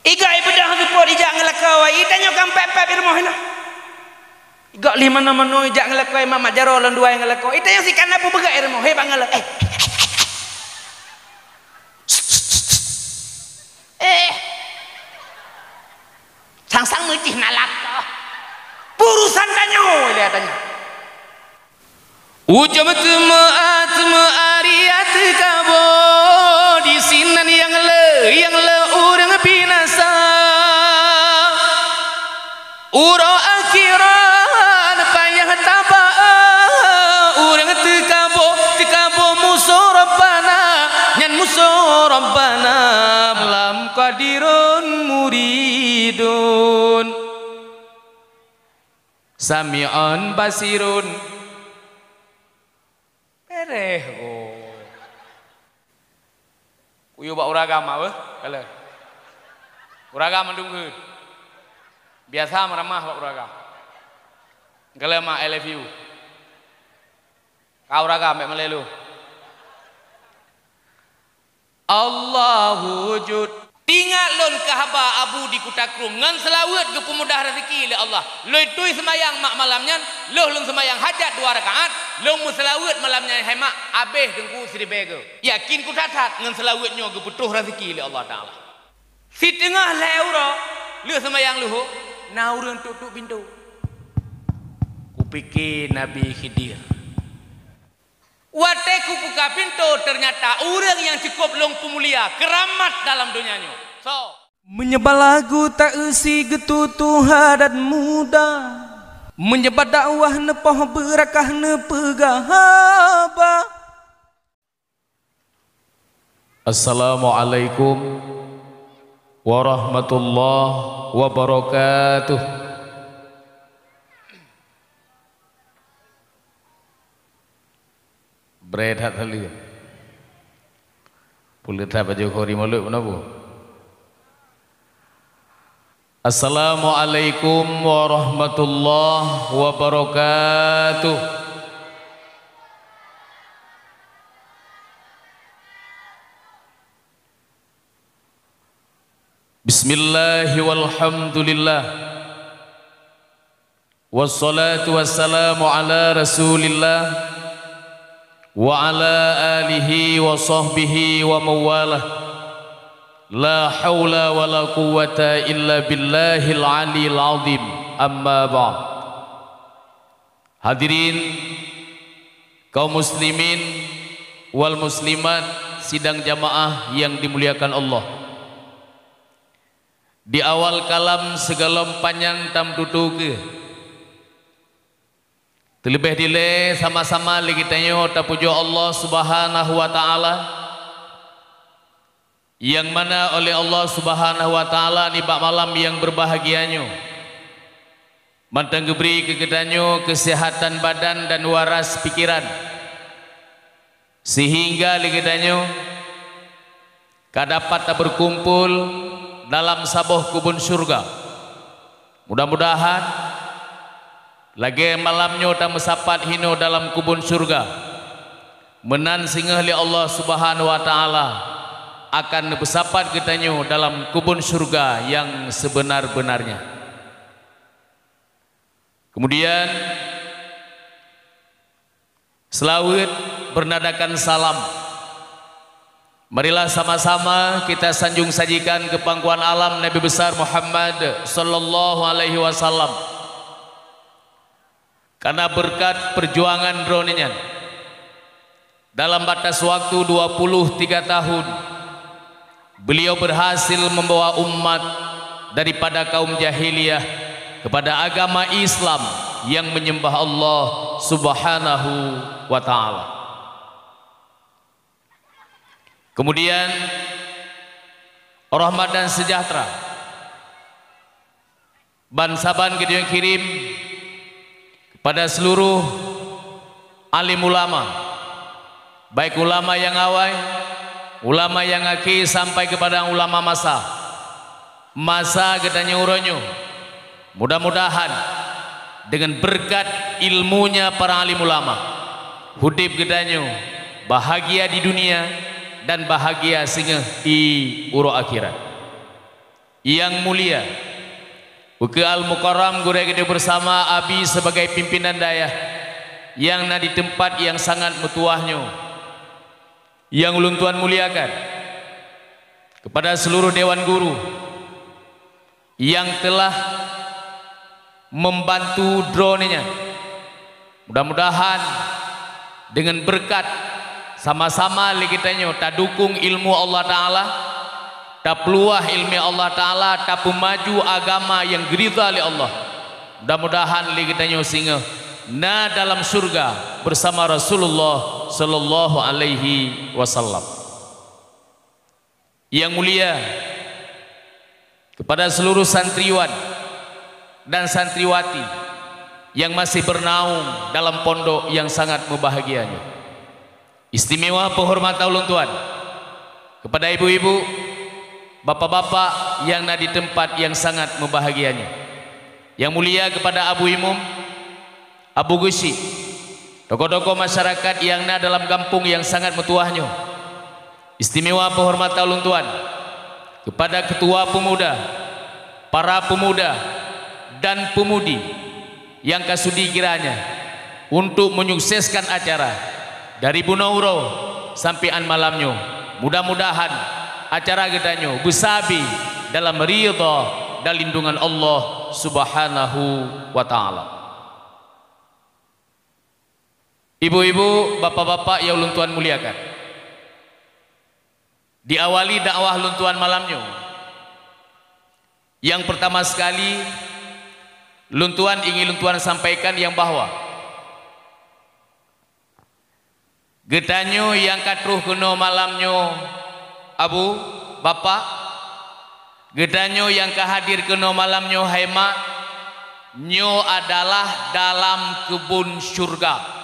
Iga ibadah support ijak ngelakau itanya kan pepep irmoh ina. Iga lima nama no ijak ngelakau mama jaro lan dua yang ngelakau itanya si kana pu bega irmoh he bangala sang mecih nalak urusan danyo lihatnya ujabat maat maariat kabo di sinan yang le urang binasa uro akhiran payah taba urang tekabo musuh rabbana nyan musuh rabbana lam qadirun muridun sami'un basirun pereh uyu bak uragama weh kala uragama dungkeun biasa meramah bak uragama kala mah I love you ka uragama mek melelu Allahu wujud tinggal lon kahaba abu di kutakrum ngan selawat ke pemudah rezeki oleh Allah loi tui semayang mak malamnya loh lon semayang hajat 2 rakaat loh mu selawat malamnya hai mak abeh dengku sidi bego yakin ku tatat ngan selawatnya ke putuh rezeki oleh Allah taala si tengah leuro lu semayang luhu naurun tutup pintu ku pikir Nabi Khidir wateku buka pintu ternyata orang yang cukup long pemulia keramat dalam dunianya so menyebar lagu tak isi getutu hadat muda menyebar dakwah nepoh berakah nepegahaba. Assalamualaikum warahmatullahi wabarakatuh. Berehat halia pulit apa Jokowi malu menabu. Assalamualaikum warahmatullahi wabarakatuh. Bismillahi walhamdulillah wassalatu wassalamu ala rasulillah wa ala alihi wa sahbihi wa mawalah la hawla wa la quwwata illa billahil aliyil azim amma ba'd. Hadirin kaum muslimin wal muslimat sidang jamaah yang dimuliakan Allah, di awal kalam segala panjang tam tutuke terlebih dile sama-sama lagi tanyo tapujo Allah subhanahu wa ta'ala yang mana oleh Allah subhanahu wa ta'ala ni bak malam yang berbahagianyo mantang geberi kegedanyo kesehatan badan dan waras pikiran sehingga lagi tanyo kadapat berkumpul dalam sabuh kubun surga. Mudah-mudahan lagi malamnya ta mesapat hino dalam kubun surga menan singgah li Allah subhanahu wa ta'ala akan besapat kitanyo dalam kubun surga yang sebenar-benarnya. Kemudian selawat bernadakan salam, marilah sama-sama kita sanjung sajikan ke pangkuan alam Nabi besar Muhammad sallallahu alaihi wasallam. Karena berkat perjuangan droninya dalam batas waktu 23 tahun beliau berhasil membawa umat daripada kaum jahiliyah kepada agama Islam yang menyembah Allah subhanahu wa ta'ala. Kemudian rahmat dan sejahtera bansaban kita yang kirim pada seluruh alim ulama, baik ulama yang awal, ulama yang akhir sampai kepada ulama masa katanya uronyo. Mudah-mudahan dengan berkat ilmunya para alim ulama, hudib gedanyo bahagia di dunia dan bahagia singgah di uro akhirat. yang mulia Uke Al-Mukarram gure gede bersama Abi sebagai pimpinan daya yang na di tempat yang sangat metuahnya yang ulun tuan muliakan, kepada seluruh dewan guru yang telah membantu drone-nya. Mudah-mudahan dengan berkat sama-sama kita tak dukung ilmu Allah Ta'ala, tak peluah ilmu Allah Ta'ala, tak pemaju agama yang gerita oleh Allah. Mudah-mudahan kita singa na dalam surga bersama Rasulullah sallallahu alaihi wasallam. Yang mulia, kepada seluruh santriwan dan santriwati yang masih bernaung dalam pondok yang sangat membahagianya. Istimewa penghormatan ulun tuan kepada ibu-ibu, bapak-bapak yang ada di tempat yang sangat membahagianya. Yang mulia kepada Abu Imum, Abu Gusi, tokoh-tokoh masyarakat yang ada dalam kampung yang sangat metuahnya. Istimewa penghormatan ulun tuan kepada ketua pemuda, para pemuda dan pemudi yang kasudi kiranya untuk menyukseskan acara dari Bunauro sampai an malamnya. Mudah-mudahan acara kita besabi dalam ridha dan lindungan Allah Subhanahu wa taala. Ibu-ibu, bapak-bapak yang ulun tuan muliakan, diawali dakwah ulun tuan malamnya. Yang pertama sekali ulun tuan ingin ulun tuan sampaikan yang bahwa getanyo yang katruh kena malamnya Abu Bapak, getanyo yang kehadir kena malamnya Haima, nyo adalah dalam kebun surga.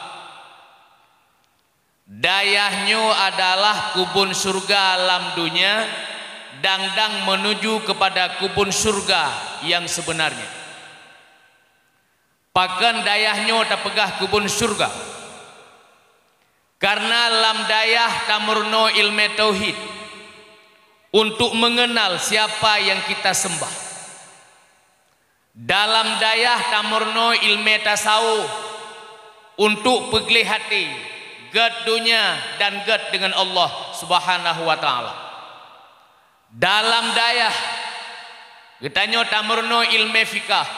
Dayahnya adalah kubun surga alam dunia, dang-dang menuju kepada kubun surga yang sebenarnya. Pakan dayahnya tak pegah kubun surga, karena lam dayah tamurno ilmu tauhid untuk mengenal siapa yang kita sembah. Dalam dayah tamurno ilmu tasawuf untuk pegli hati, gad dunia dan gad dengan Allah Subhanahu wa taala. Dalam dayah getanyo tamurno ilmu fikah,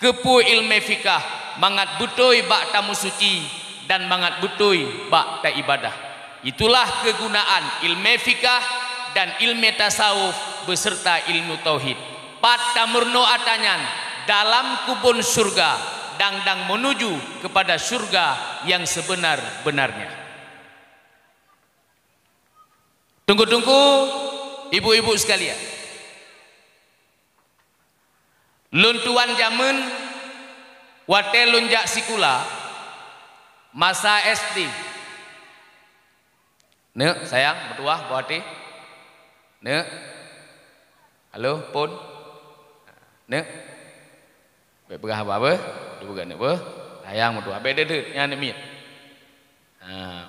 kepu ilmu fikah, mangat butoi bak tamu suci dan mangat butoi bak ta ibadah. Itulah kegunaan ilmu fikah dan ilmu tasawuf beserta ilmu tauhid. Pat tamurno atanyan dalam kubun surga, dang-dang menuju kepada surga yang sebenar-benarnya. Tunggu-tunggu ibu-ibu sekalian, luntuan jaman wate lunjak sikula masa SD. Ne sayang bertuah buati. Ne halo pun ne baik berah apa dua gan apa sayang bertuah beda tu yang ni mit.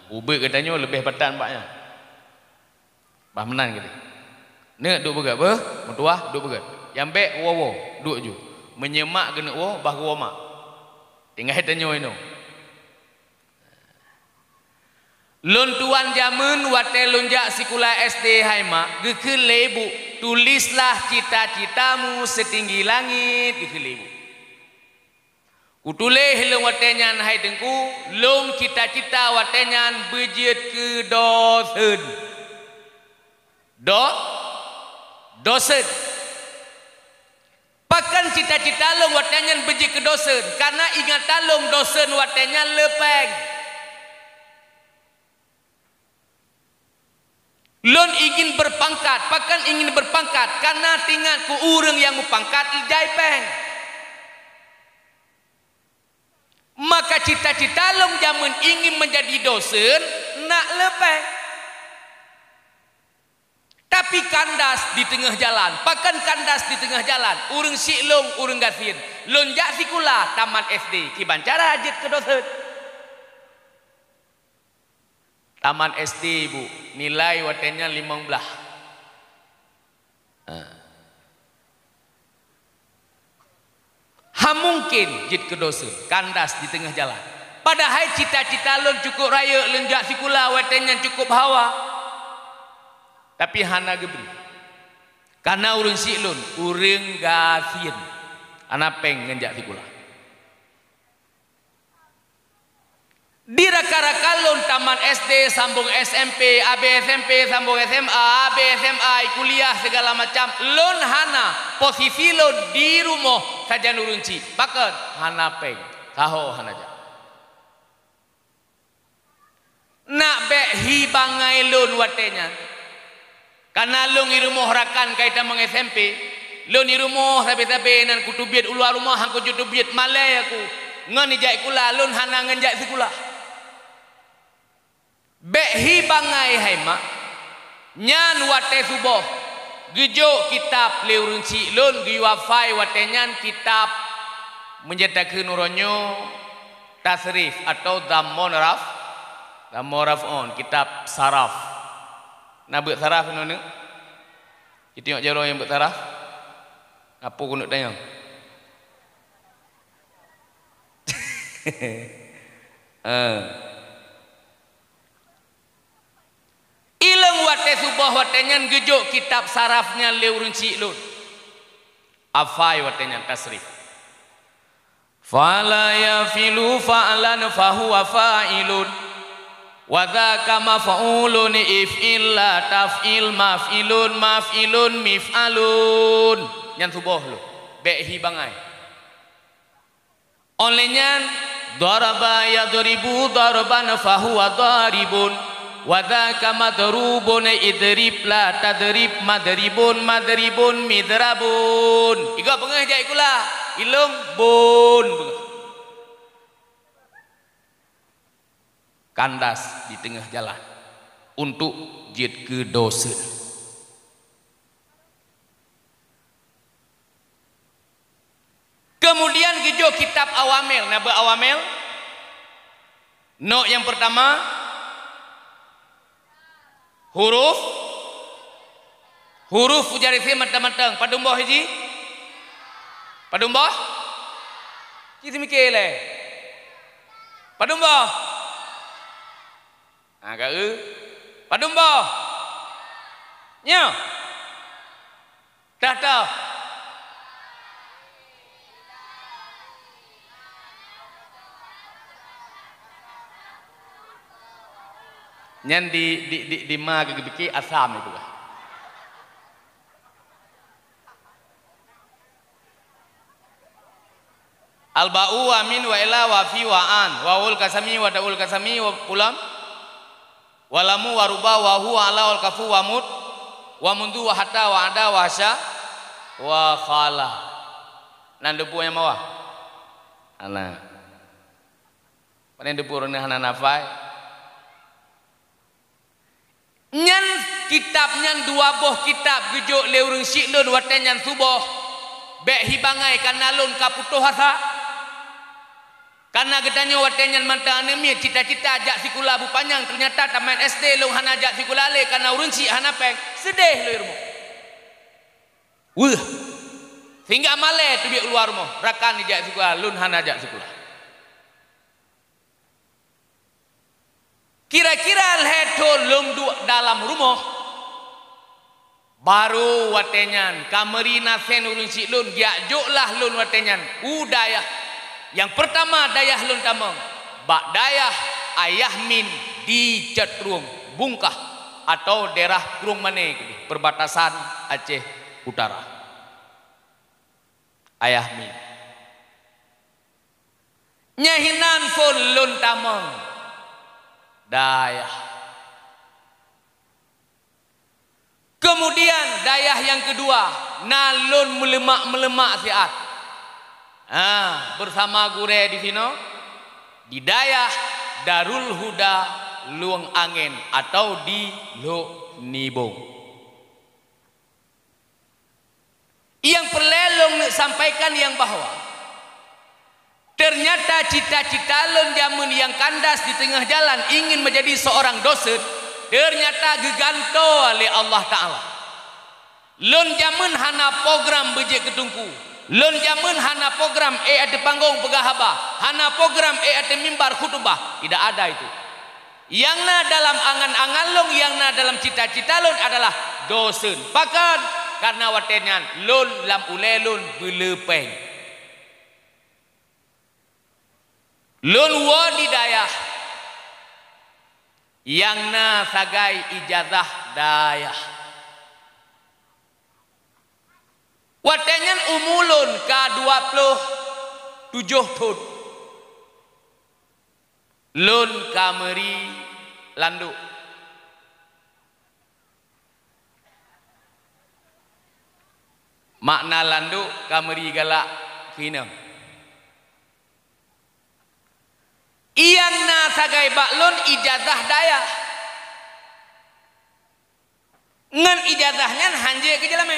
Ubek katanya lebih petan paknya bah menan gitu. Ne duk begat apa bertuah duk begat yang bek wo duk ju menyemak kena wo bah mak tinggal tanya ino. Luntuan jaman wate lunjak sikula SD Haima geke lebu, tulislah cita-citamu setinggi langit geke lebu. Kutule hilung watenyan hai tengku lung cita-cita watenyan bejet ke dosen. Dosen. Pakan cita-cita lung watenyan bejet ke dosen karena ingat talung dosen watenyan lepeng. Lon ingin berpangkat, pakan ingin berpangkat karena tinggal ku urang yang mupangkat ijai peng. Maka cita-cita long jaman ingin menjadi dosen nak lepeng. Tapi kandas di tengah jalan, pakan kandas di tengah jalan, urang siklong, urang gasin. Lonjak sikula taman SD, kibancara hajat ke dosen. Taman SD ibu, nilai watenya 15. mungkin jid kedosun kandas di tengah jalan. Padahal cita-cita lun cukup raya lun jak sikula wetenyan cukup hawa. Tapi hana gebri. Karena urun si lun urang gafien. Ana peng ngenjak sikula. Di raka-raka lun taman SD sambung SMP, AB SMP sambung SMA, AB SMA kuliah segala macam. Lun hana posisi lun di rumah saja nurunci. Bahkan hana peng, saho hana ja. Nak bek hi bangai lun watenya. Karena lun di rumah rakan kaitan meng SMP. Lun di rumah sabe-sabe nan kutubiat uluar rumah hangku jutubiat malai aku. Ngan ijak kula lun hana ngenjak sikula. Behi bangai haima nyan wate subuh gejo kitab leurunci lun giwafai watenyan kitab menjetakeun uronyo tasrif atau dhammoraf on kitab saraf na beut saraf nu kita tengok jaro yang beut saraf apa kunut tanya Ilang wate subah watenyan gejo kitab sarafnya leurunci lun. Afai watenyan tasrif. Fala yafilu fa'lan fahuwa fa'ilun. Wa dzaka maf'ulun if'illa taf'il maf'ilun mif'alun. Nyan subah lu. Behi bangai. Olehnya daraba yadribu darban fahuwa daribun. Wadaka madrubun idrib la tadrib madribun midrabun. Iga pengah jai kula ilung bun kandas di tengah jalan untuk jid ke dosen. Kemudian gejo kitab awamil. Naba awamil no yang pertama huruf ujari si matang-matang padumboh hiji padumboh kita mikir le padumboh agak padumboh nyo dah nyan di ma gebiki asam itu lah. Al-ba'u wa min wa ila wa fi wa an wa ul kasami wa daul kasami wa pulam walamu wa ruba wa huwa ala wal kafu wa mut wa mundu wa hatta wa ada wa hasya wa khala. Nan depu yang mawah ana panen depu rene hana nafai nyan kitab nyan dua boh kitab gejo leurung siklun waten nyan subuh bek hibangai kana lun kaputuh hasa kana gedanyo waten nyan manta anemi cita-cita ajak sikula bu panjang ternyata taman SD lung hana ajak sikula le kana urunci hana peng sedih lo irmo sehingga male tu biak keluar mo rakan ajak sikula lun hana ajak sikula. Kira-kira leto lum dalam rumah baru watenyan kamerina sen ulun si lun giakjoklah lun watenyan udayah yang pertama dayah lun tamang bak dayah ayah min di Cetrung Bungkah atau daerah Krung Mane perbatasan Aceh Utara ayah min nyahinan pun lun tamang dayah. Kemudian dayah yang kedua nalun melemak siat. Bersama gure di sini di dayah Darul Huda Luang Angin atau di Lo Nibong. Yang perlu sampaikan yang bahwa ternyata cita-cita lun jamun yang kandas di tengah jalan ingin menjadi seorang dosen ternyata geganto oleh Allah Ta'ala. Lun jamun hana program bejek ketungku Lon jaman hana program ada panggung pegahaba, hana program ada mimbar khutbah, tidak ada itu. Yang na dalam angan-angan long, yang na dalam cita-cita lon adalah dosen. Pakan karena watenyan lon lam ulelun belepeng. Lon wadidayah yang na sagai ijazah dayah. Watenyan umulun K27 tahun. Lun kameri landu. Makna landu kameri galak kina. Iyang na sagai baklun ijazah daya. Ngan ijazahnya hanje ke jalan.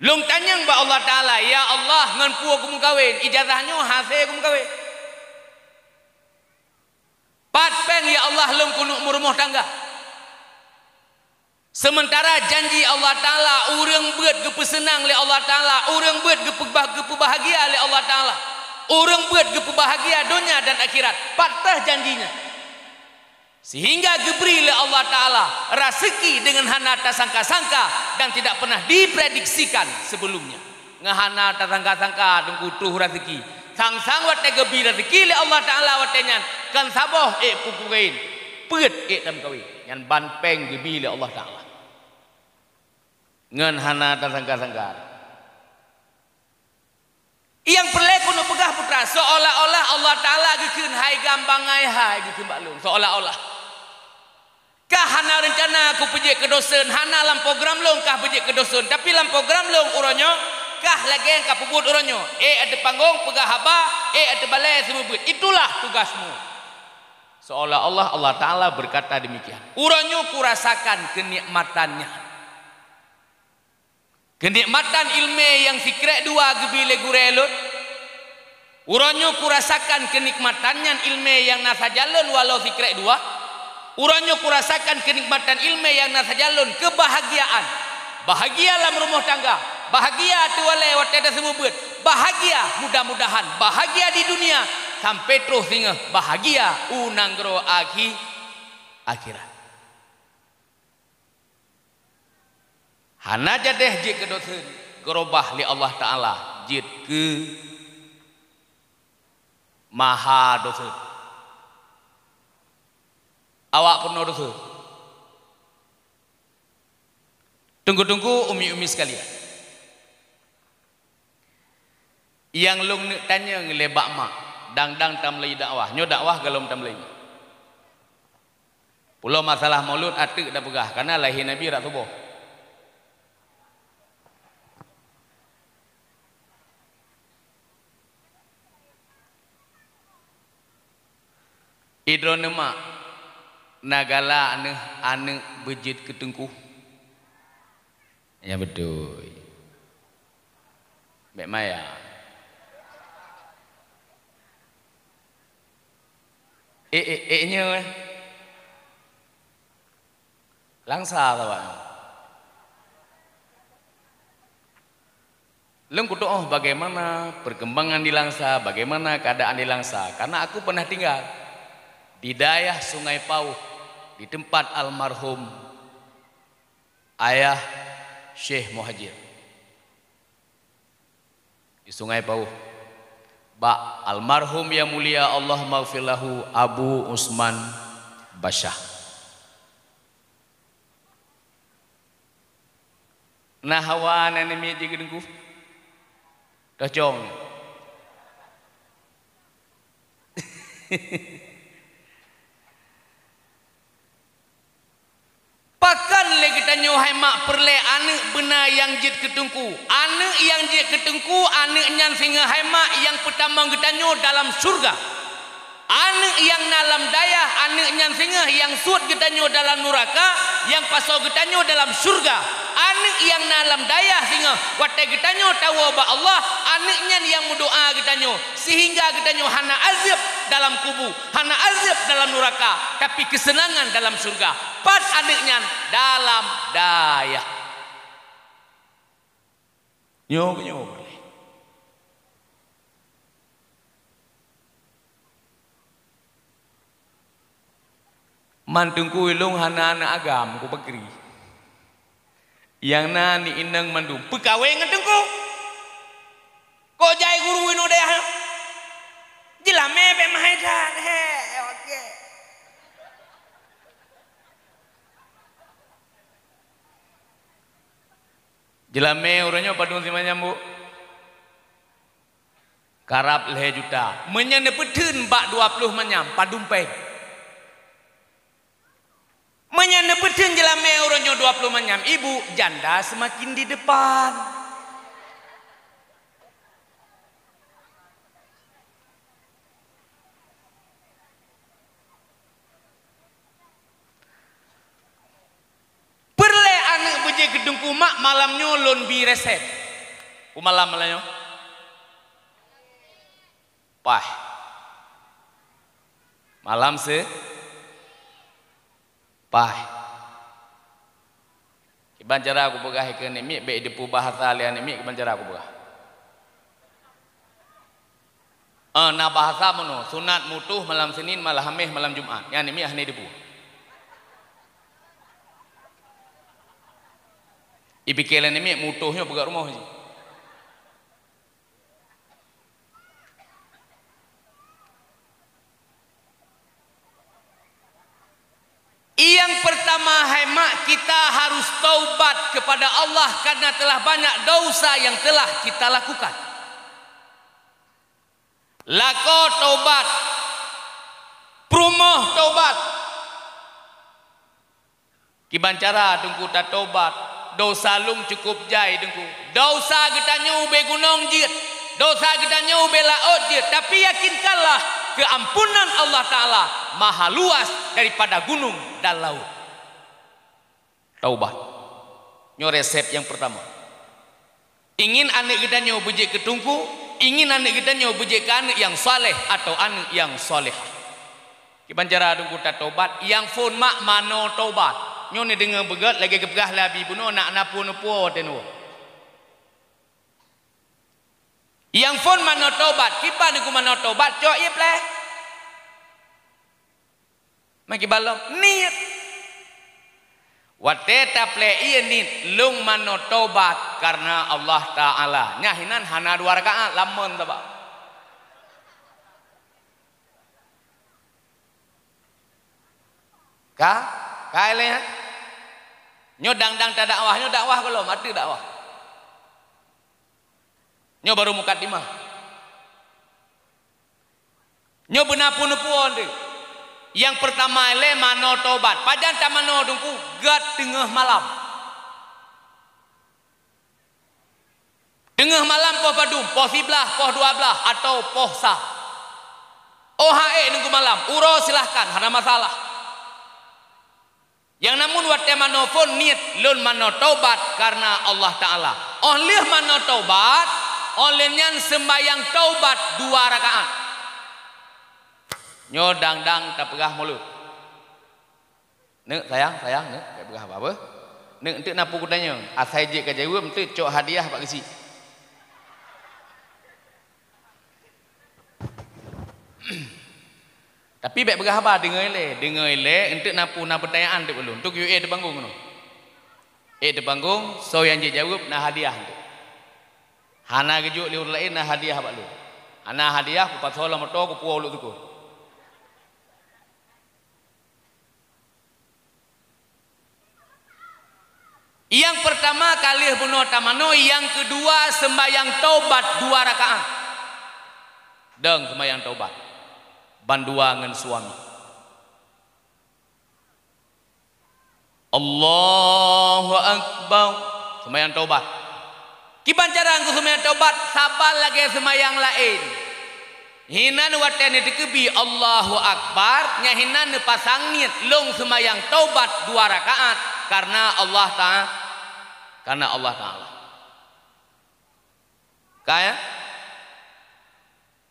Lung tanyang ba Allah Ta'ala, ya Allah ngan puak kum kawin, ijazahnya hasil kum kawin. Patpeng ya Allah lung kunuk rumah tangga. Sementara janji Allah Ta'ala urang buat gepesenang le Allah Ta'ala, urang buat gepebahagia le Allah Ta'ala, urang buat gepebahagia dunia dan akhirat. Patah janjinya. Sehingga geberi le Allah Ta'ala rezeki dengan hana tak sangka-sangka dan tidak pernah diprediksikan sebelumnya. Ngahana tak sangka-sangka tunggu tuh rezeki. Sang-sang wat gebi rezeki le Allah Ta'ala watenyan kan saboh pukuin peut tam kawin yan banpeng gebi le Allah Ta'ala ngan hana tak sangka-sangka. Yang pelek kuno pegah putra seolah-olah Allah Ta'ala gekeun hai gambangai hai gekeun baklung seolah-olah kah hana rencana aku pergi ke dosen hana lam program long kah pergi ke dosen tapi lam program long uronyo kah lagi kah pebut uronyo ada panggung pegah haba ada balai semua itulah tugasmu. Seolah-olah Allah Ta'ala berkata demikian. Uronyo kurasakan kenikmatannya, kenikmatan ilmu yang sikrek dua gebile gurelut. Uronyo kurasakan kenikmatannya ilmu yang nasa jalun walau sikrek dua. Uronyo kurasakan kenikmatan ilmu yang nasa jalun kebahagiaan. Bahagia dalam rumah tangga, bahagia tua lewat ada semua buat. Bahagia mudah-mudahan bahagia di dunia sampai terus hingga bahagia unanggro akhirat. Hana jadeh jid ke dosen gerobah li Allah Ta'ala jid ke maha dosen. Awak penuh dosen. Tunggu-tunggu umi-umi sekalian. Yang lung tanya ngelebak mak dang-dang tamlai dakwah nyo dakwah galom tamlai. Pulau masalah maulud atuk dah pegah karena lahir Nabi rak subuh. Idron mak nagala ane bejit ketengku. Ya betul. Mek Maya. Nya langsa tawa. Leng kudu bagaimana perkembangan di Langsa, bagaimana keadaan di Langsa karena aku pernah tinggal di daerah Sungai Pauh di tempat almarhum ayah Syekh Muhajir di Sungai Pauh. Ba almarhum yang mulia Allah maghfirlahu Abu Usman Basyah. Nah hawa nenemi jigedengku docong. Pakan le kita nyohai mak perle ane benar yang jid ketungku. Ane yang jid ketungku ane nyan singa hai mak yang pertama kita nyoh dalam surga. Ane yang dalam daya ane nyan singa yang suat kita nyoh dalam neraka, yang pasal kita nyoh dalam surga. Ane yang dalam daya singa watai kita nyoh tahu ba Allah, ane nyan yang berdoa kita nyoh sehingga kita nyoh hana azab dalam kubu, hana azab dalam neraka, tapi kesenangan dalam surga. Pat adiknya dalam daya. Nyo boleh. Mantungku ilung hana anak agam ku pegeri. Yang na ni inang mandum pekawe ngetengku. Kok jai guru ino deh. Jilame pe mahaitan he. Okey. Jilame orangnya padung si manyambu. Karap leh juta. Menyane pedun bak 20 manyam padung pe. Menyana pedun jelame orangnya 20 manyam. Ibu janda semakin di depan. Perle anak buje gedung kumak malamnya lon bi resep. Malam malamnya. Pah. Malam se. Pah. Kiban cara aku pegah ikan ni baik depu bahasa lian ni kiban cara aku pegah. Na bahasa mono sunat mutuh malam Senin malam Khamis malam Jumat. Yang ni ahli depu. Ipikelan ni mutuhnya pegah rumah je. Yang pertama hemat kita harus taubat kepada Allah karena telah banyak dosa yang telah kita lakukan. Lako taubat, promoh taubat. Kiban cara dengku tak taubat, dosa lung cukup jai dengku. Dosa kita nyube gunung jit, dosa kita nyube laut jit. Tapi yakinkanlah keampunan Allah Ta'ala maha luas daripada gunung dan laut. Taubat. Nyo resep yang pertama. Ingin anak kita nyo bujik ketungku, ingin anak kita nyo bujik ke anak yang saleh atau anak yang soleh. Kiban cara dungku tak taubat, yang phone mak mano taubat. Nyo ni dengar begat lagi kepegah labi buno nak napu tenu. Yang phone mano taubat, kiban dungku mano taubat, cok ip leh. Maki balom niat. Wateta ple iya nit lung mano taubat karena Allah Ta'ala. Nyahinan hana 2 rakaat lamun taba. Kaile ha. Nyo dang-dang tak dakwah, nyo dakwah belum? Ada dakwah. Nyo baru mukadimah. Nyo benapu-napuan deh. Yang pertama le mano tobat. Pajan tak mano dungku gat tengah malam. Tengah malam poh padum, poh 11, poh 12 atau poh sah. OHE nunggu malam. Uro silahkan, ada masalah. Yang namun wate mano pun niat lun mano tobat karena Allah Ta'ala. Oleh mano tobat, olehnya sembayang tobat 2 rakaat. Nyo dang-dang tak pegah mulut. Nek sayang, nek tak pegah apa-apa. Nek entuk napu kutanya, asai je ka jawab entuk cok hadiah pak kesi. Tapi baik pegah apa dengar le entuk napu pertanyaan tu belum. Untuk UA de panggung no. De panggung so yang je jawab nah hadiah tu. Hana gejuk liur lain nah hadiah pak lu. Hana hadiah ku pasal motor ku puau lu tu ku. Yang pertama kali bunuh tamano, yang kedua sembahyang taubat 2 rakaat. Deng sembahyang taubat. Bandua ngan suami. Allahu Akbar. Sembahyang taubat. Kiban cara angku sembahyang taubat, sabar lagi sembahyang lain. Hinan watene dikebi Allahu Akbar, nya hinan pasang niat long sembahyang taubat 2 rakaat karena Allah Ta'ala. Karena Allah Ta'ala. Kaya?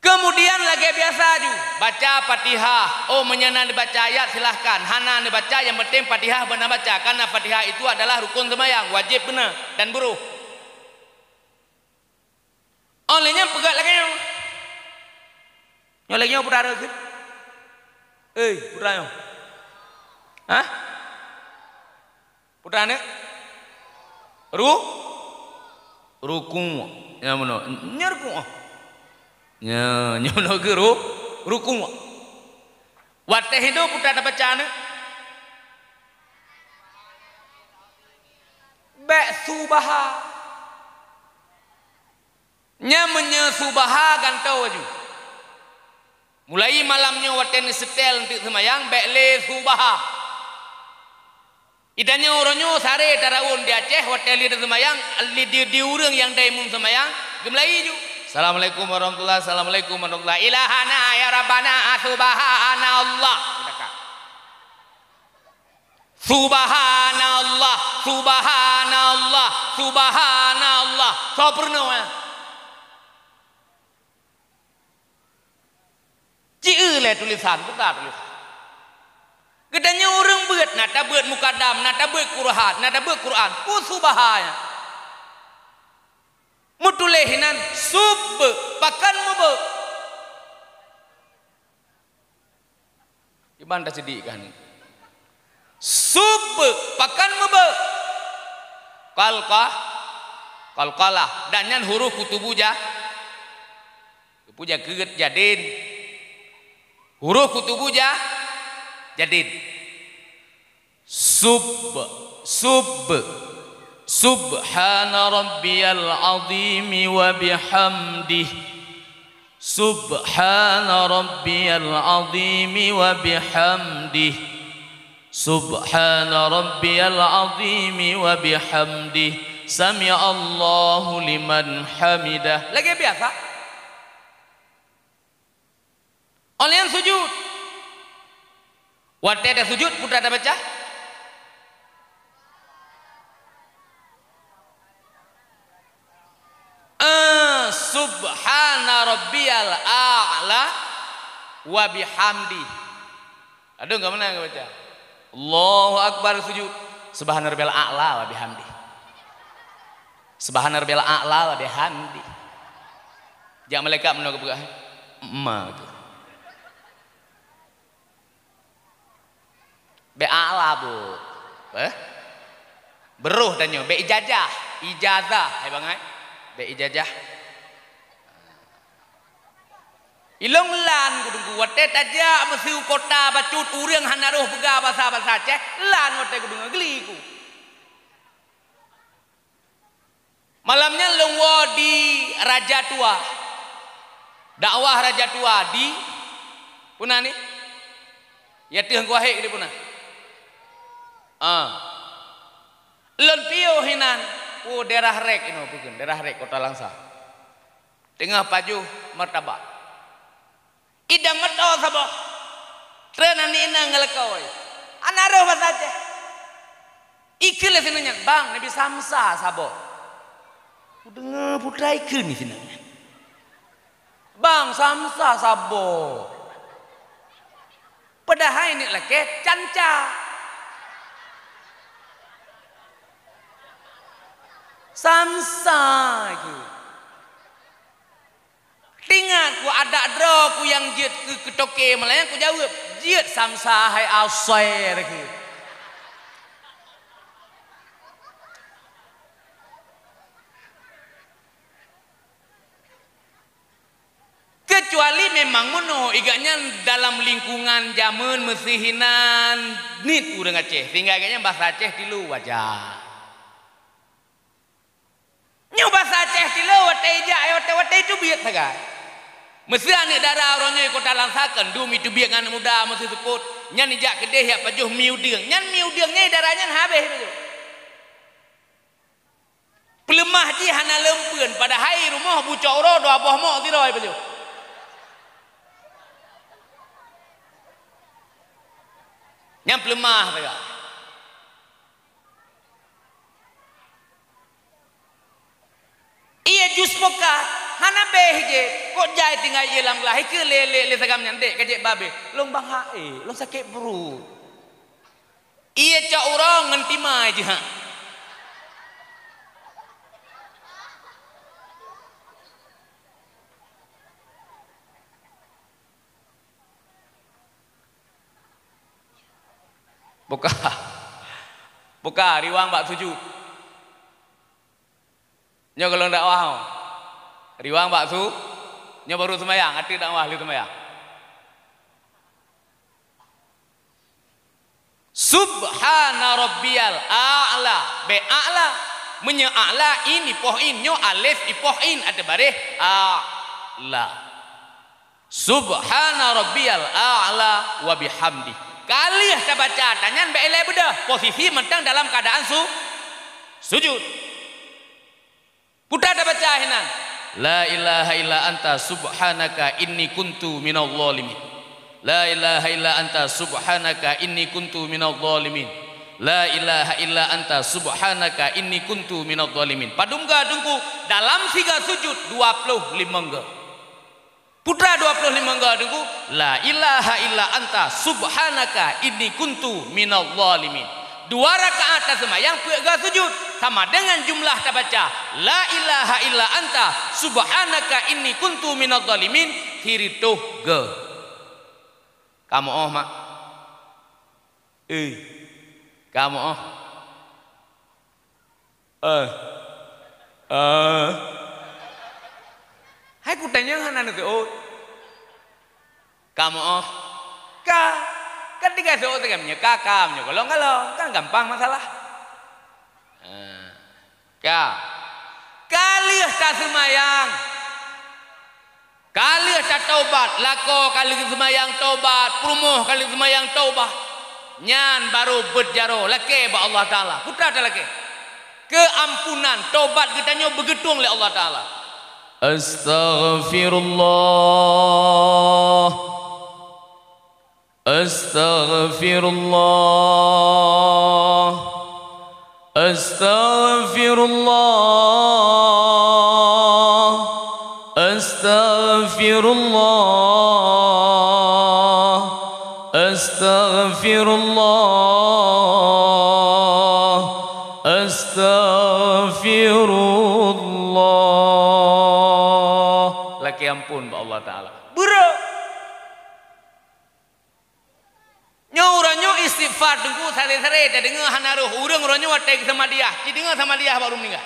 Kemudian lagi biasa juga baca Fatihah. Oh menyana dibaca ayat silahkan. Hana dibaca yang penting Fatihah benar baca. Karena Fatihah itu adalah rukun sembahyang, wajib benar dan buruh. Olehnya pegat lagi yang. Nyoleknya putra ada kan? Putra yang. Hah? Putra ni? Rukung. Yang mana? Nyarukung. Nyono ke rukung. Wateh itu putra ada baca ni? Bek subaha. Nya subaha gantau aju. Mulai malamnya waten setel untuk semayang bekle subaha. Idanya orangnya sare tarawun di Aceh waten di semayang di urang yang daimum semayang gemlai ju. Assalamualaikum warahmatullahi assalamualaikum warahmatullahi ilahana ya rabbana subhanallah. Subhanallah subhanallah subhanallah. Sopurno. Ciulah tulisan, bukan tulisan. Gedanya orang buat, nada buat mukadam, nada buat Quran, nada buat Quran. Subahaya. Mutulehinan sub, pakan mube. Iban dah sedih kan? Sub, pakan mube. Kalkalah. Dan yang huruf kutubuja. Puja keget jadin. Huruf kutubuja jadid. Subhana rabbiyal azim wa bihamdih. Subhana rabbiyal azim wa bihamdih. Subhana rabbiyal azim wa bihamdih. Sami'a Allahu liman hamidah. Lagi biasa. Oleh yang sujud. Waktu ada sujud, putra ada baca. Subhana rabbiyal a'la wa bihamdi. Aduh enggak mana enggak baca. Allahu akbar sujud. Subhana rabbiyal a'la wa bihamdi. Subhana rabbiyal a'la wa bihamdi. Jangan malaikat menolak buka. Emak. Be ala bu, beruh danyo. Be ijazah, hai bangai. Be ijazah. Ilong lan kudu wate taja mesti kota bacut urang hanaruh pega bahasa Aceh lan wate kudu ngeli ku. Malamnya lengwo di Raja Tua. Dakwah Raja Tua di punah ni. Ya teuh kuahe di punah. Lon pio hinan daerah rek ino bukan daerah rek kota Langsa tengah paju martabak idang meto sabah trenan ina ngelekoi anaroh bahasa Aceh ikil sinanya bang Nabi Samsa sabah udah putra ikil ni sinanya bang Samsa sabah padahal ini lagi canca Samsa gitu. Tingat ku ada dro ku yang jit ke ketoke malah ku jawab jit Samsa hai asair gitu. Kecuali memang mono igaknya dalam lingkungan zaman mesihinan nit urang Aceh sehingga agaknya bahasa Aceh tilu wajar. Nyu bahasa Aceh tilo wate itu biak saga. Mesti ane darah orangnya kota Langsakan dum itu biak anak muda mesti sebut nyan ijak kedeh ya pajuh miudeung. Nyan miudeungnya darahnya habis itu. Pelemah ji hana lempeun pada hai rumah bucok ro do aboh mo tiroi pajuh. Nyan pelemah saga. Iya jus pokat hana behje kok jai tinggal yelam lah ke le sagam nyandek kajek babe long bang hae long sakit perut iya cak orang ngentima aja ha Buka. Buka riwang bak sujud. Nyo kalau ndak wah. Riwang bak su. Nyo baru semayang, ati dak wah li semayang. Subhana rabbiyal a'la. Be a'la menye a'la ini pohin nyo alif ipohin ada bareh a'la. Subhana rabbiyal a'la wa bihamdi. Kali kita baca tanyan be eleh bedah posisi mentang dalam keadaan sujud. Putar dah baca hinan. La ilaha illa anta subhanaka inni kuntu minadh dhalimin. La ilaha illa anta subhanaka inni kuntu minadh dhalimin. La ilaha illa anta subhanaka inni kuntu minadh dhalimin. Padungga dungku dalam siga sujud 25 ga. Putra 25 ga dungku la ilaha illa anta subhanaka inni kuntu minadh dhalimin. 2 rakaat semayang ga sujud sama dengan jumlah kita baca la ilaha illa anta subhanaka inni kuntu minadh dhalimin hirituh ga. Kamu mak kamu hai ku tanya hanan ke kamu ka ketika seorang tegamnya kakamnya kalau kan gampang masalah kali tak semayang kali tak taubat lako kali semayang taubat prumuh kali semayang taubat nyan baru berjaro laki ba Allah Ta'ala putra tak laki keampunan taubat kita nyo begetung oleh Allah Ta'ala. Astaghfirullah Astaghfirullah Astaghfirullah Astaghfirullah Astaghfirullah Astaghfirullah. Laki ampun ba Allah Ta'ala bro nyo istighfar dengku sare-sare da dengar hanaruh urang ronyo watek sama dia ci dengar sama dia baru meninggal.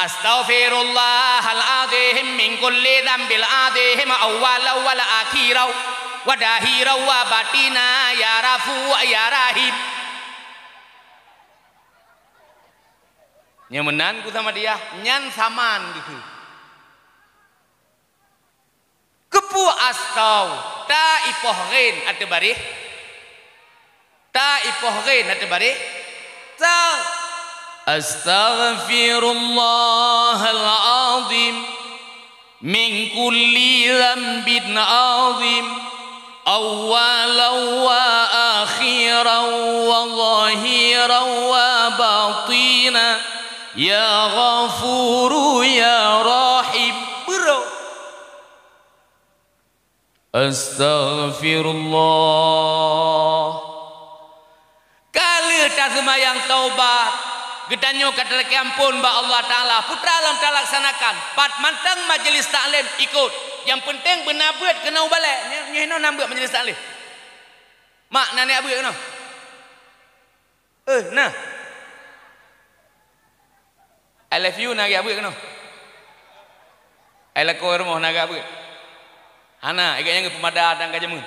Astaghfirullahal azim min kulli dzambil azim awwalan wal akhiran wa dahiran wa batina ya rafu ya rahim. Nyamenan ku sama dia nyan saman gitu. Kepu astau ta ipohrin ate bari ta ipohrin ate bari ta astaghfirullahal azim min kulli dzambin azim awwalan wa akhiran wa zahiran wa batina ya ghafuru ya rahim bro. Astaghfirullah kali tak semayang taubat gedanyo kata laki ampun ba Allah Ta'ala putra alam tak laksanakan pat mantang majelis taklim ikut yang penting benar buat kena balik nyehno nambah majelis taklim mak nenek abu kena nah I love you nagi abu kena I like rumah nagi abu Hana, ikatnya ke pemada dan kajamun.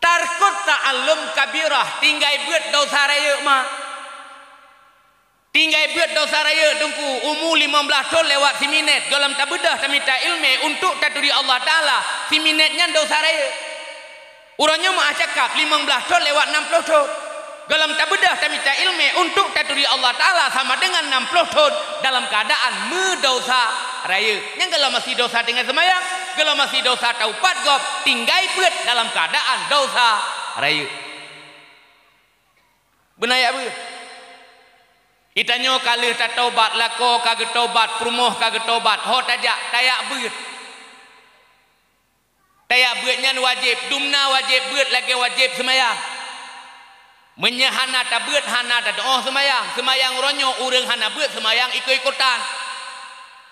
Tarkut ta'allum kabirah, tinggai buat dosa raya mak. Tinggai buat dosa raya tungku umur 15 tahun lewat siminet. Dalam tak bedah tak minta ilmu untuk taturi Allah Ta'ala. Siminetnya dosa raya. Urangnya mak cakap 15 tahun lewat 60 tahun. Dalam tak bedah tak minta ilmu untuk taturi Allah Ta'ala sama dengan 60 tahun dalam keadaan mendosa raya. Yang kalau masih dosa dengan semayang, kalau masih dosa taubat gop, tinggai buat dalam keadaan dosa raya. Benar ya bu? Kita nyo kali tak taubat lako kagak taubat prumuh kagak taubat ho tajak tayak buat. Tayak buatnya wajib, dumna wajib buat lagi wajib semayang. Menyahana tak buat hana tak oh semayang ronyo urang hana buat semayang ikut-ikutan.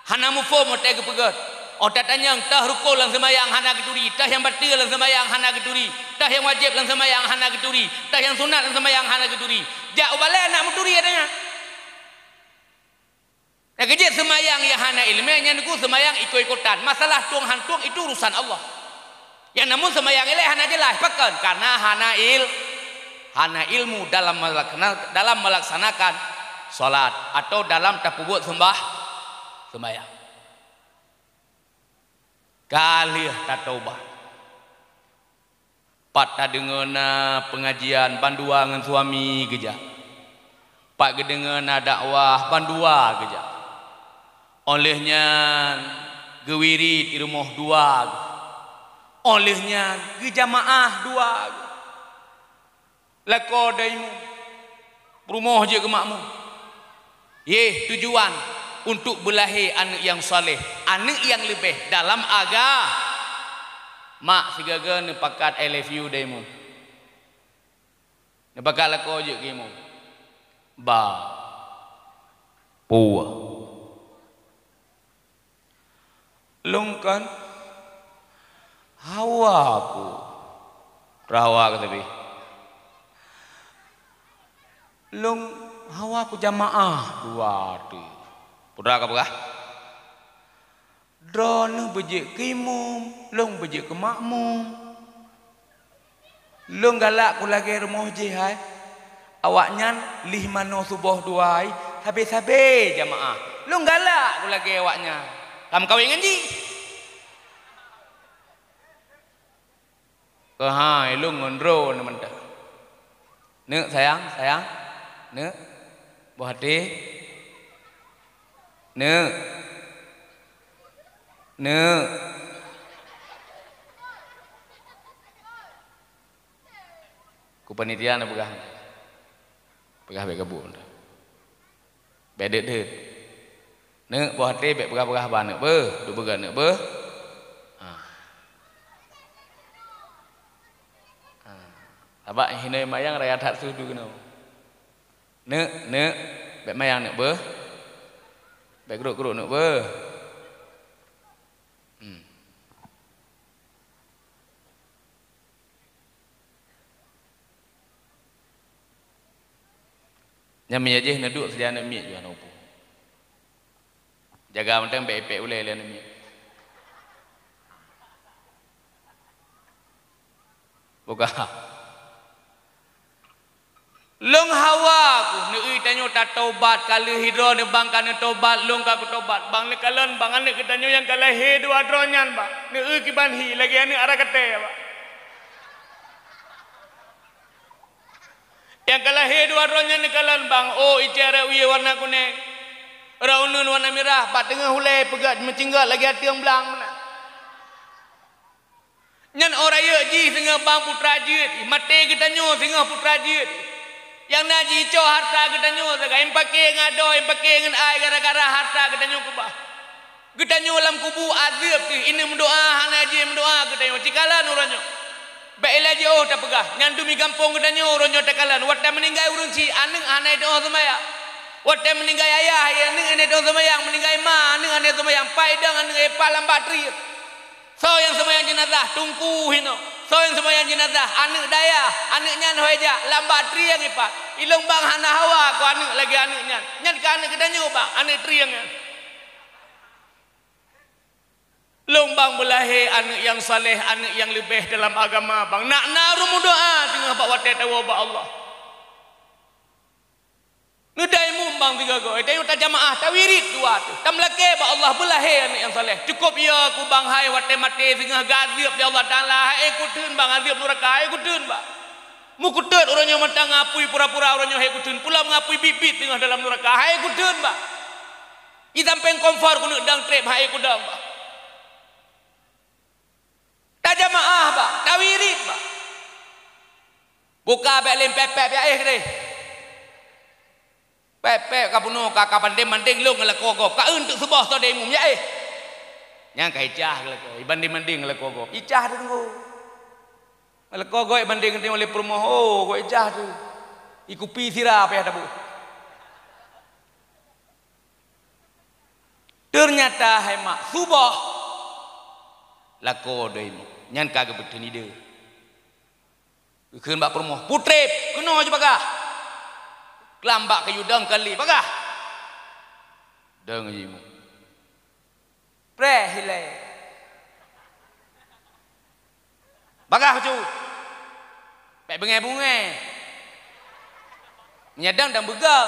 Hana mufo mo tega pegat. Oh tanya tah rukul lang semayang hana geduri, tah yang batil lang semayang hana geduri, tah yang wajib lang semayang hana geduri, tah yang sunat lang semayang hana geduri. Jak ubale nak muturi adanya. Ya kejit semayang yang hana ilmu, yang niku semayang ikut-ikutan. Masalah tuang hantuang itu urusan Allah. Yang namun semayang ilmu hana jelas pakan karena hana ilmu dalam melaksanakan salat atau dalam tapubut sembahyang. Kali tak taubat. Pat tak dengan pengajian bandua dengan suami geja. Pat dengan dakwah bandua geja. Olehnya gewirid di rumah dua. Olehnya gejamaah dua. Lako daimu rumah je ke makmu. Tujuan untuk berlahir anak yang soleh, anak yang lebih dalam agama. Mak sigaga nepakat I love you daimu. Nepakat lako je kimu. Ba puwa lungkan hawa aku rawa katabi lung hawa aku jamaah dua tu pura kapakah drone bejek kimum lung bejek ke makmum lung galak ku lagi rumah jihad awaknya lih mano subuh duai habis-habis jamaah lung galak ku lagi awaknya kamu kawin ngaji kehai lu ngonro nemen dah nek sayang nek buah hati nek ku panitia na pegah baik kabun bedet det nek buah hati baik pegah ban nek be du began nek be abak hinai mayang raya tak sudu kena nek baik mayang nek be baik geruk nek be nyami aja nak duduk sedia nak miak juga nopo jaga mentang baik boleh nak miak buka long hawa ku neui tanyo tak taubat kali hidro ne bang kan taubat long ka ku taubat bang le kalan bang ane ketanyo yang kala he dua dronyan ba neui ki ban hi lagi ane ara kate ba yang kala he dua dronyan ne kalan bang oh icara uye warna kuning raunun warna merah pat tengah hulai pegat mencinggat lagi hati yang belang mana nyan oraya ji sehingga bang putra jit mate ketanyo sehingga putra jit yang naji co harta ketanyo saga yang pakai ngado yang pakai ngan ai gara-gara harta ketanyo kubah ketanyo lam kubu azab ini mendoa hanaji mendoa ketanyo cikalan uranyo baiklah je oh tak pegah nyan dumi kampung ketanyo uranyo takalan wata meninggal urunci aneng hanai doa semaya wata meninggal ayah aneng ane doa semaya meninggal ma aneng ane semaya paidang aneng palam batri so yang semaya jenazah tungku hino so yang sembahyang jenazah anak daya anaknya hoja lambat triang ipa ilung bang hana hawa ko anak lagi anaknya nyan ka anak kedanyo bang anak triang long bang belahe anak yang saleh anak yang lebih dalam agama bang nak narum doa tengah bak wate tawa ba Allah nudai mumbang tiga go tayu ta jamaah tawirid dua tu tam lake ba Allah belahe anak yang saleh cukup ya ku bang hai wate mate tengah gazib ya Allah taala hai kutun bang azib neraka hai kutun ba mu kutut orangnya matang ngapui pura-pura orangnya hai kutun pula ngapui bibit tengah dalam neraka hai kutun ba i sampeng komfor ku dang trep hai kudang ba ta jamaah ba tawirid ba buka belem pepep ya deh pepe kapuno ka pandeng-mandeng lu ngelekogop ka untuk sebuah todemum ya nyang ka icah ngelekogop banding-manding ngelekogop icah tu tunggu ngelekogop banding oleh perumahan oh go icah tu ikupi sirap ya tabu ternyata hemat subuh lako deui nyan kagak beteni deui keun bak permoh putrep kena aja bagah kelambak ke yudang kali bagah deng jimu pre hilai bagah cu pek bengai-bungai nyadang dan begal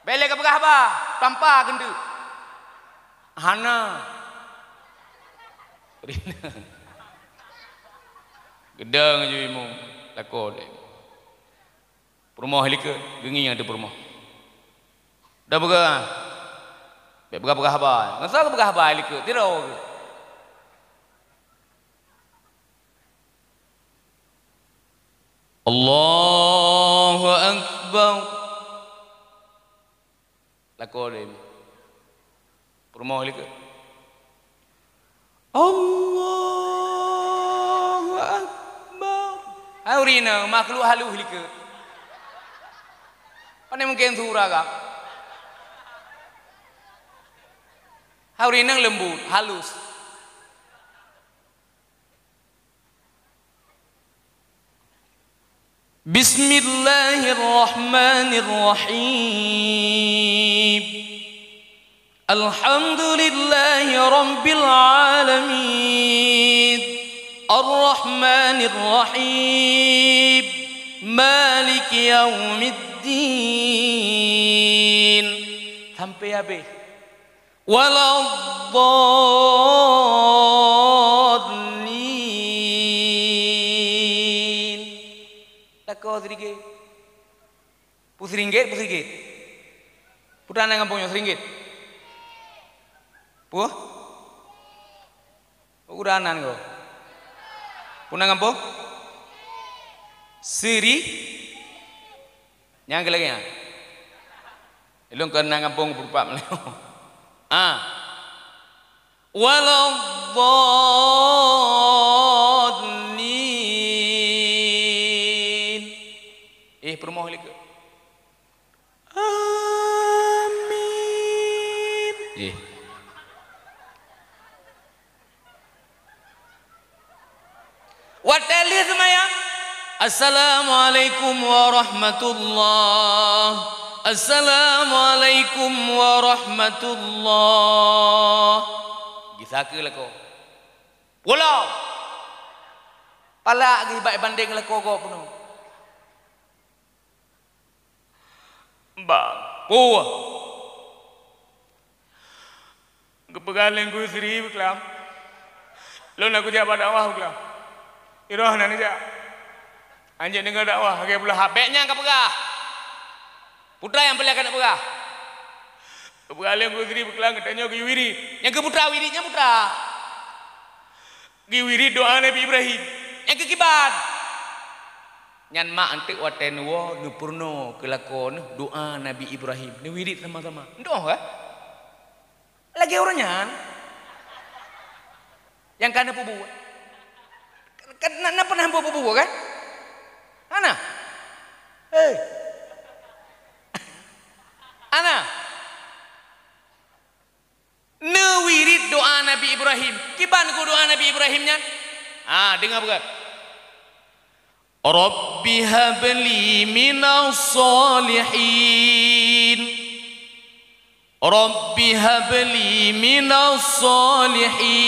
bele ke bagah ba tampa gendu hana rina gedang jimu lako de permoh lika gengi ada permoh dah begah pek begah ba ngasa ke begah ba lika tiro Allahu Akbar lako de permoh lika Allahu Akbar aurina makhluk haluh lika pane mungkin surah kak aurina lembut halus Bismillahirrahmanirrahim Alhamdulillahi Rabbil Alamin Ar-Rahmanirrahim Maliki Yawmiddin sampai habis Waladdallin lako sedikit pusringgit putrana ngampungnya seringgit puh uranan kau punang ngampung siri nyang lagi ya ilung kena ngampung berupa meleo waladdallin permoh lika amin wateli semaya assalamualaikum warahmatullah assalamualaikum warahmatullah gisake lako pulau pala gi baik banding lako ko penuh bang puah kepegalan ku sri beklam lo nak ku jabat dakwah beklam iroh nan aja anjing dengar dakwah ke pula habeknya ke pegah putra yang pelihara nak pegah kepegalan ku sri beklam katanya ke wirid yang ke putra wiridnya putra di wirid doa Nabi Ibrahim yang ke kibat nyan mak antik waten wo nu purno kelakon doa Nabi Ibrahim ni wirid sama-sama doa lagi orangnya yang kana pubu kan na pernah pubu kan ana ana ne wirid doa Nabi Ibrahim kiban ku doa Nabi Ibrahimnya dengar bukan Rabbi habli minas salihin Rabbi habli minas salihin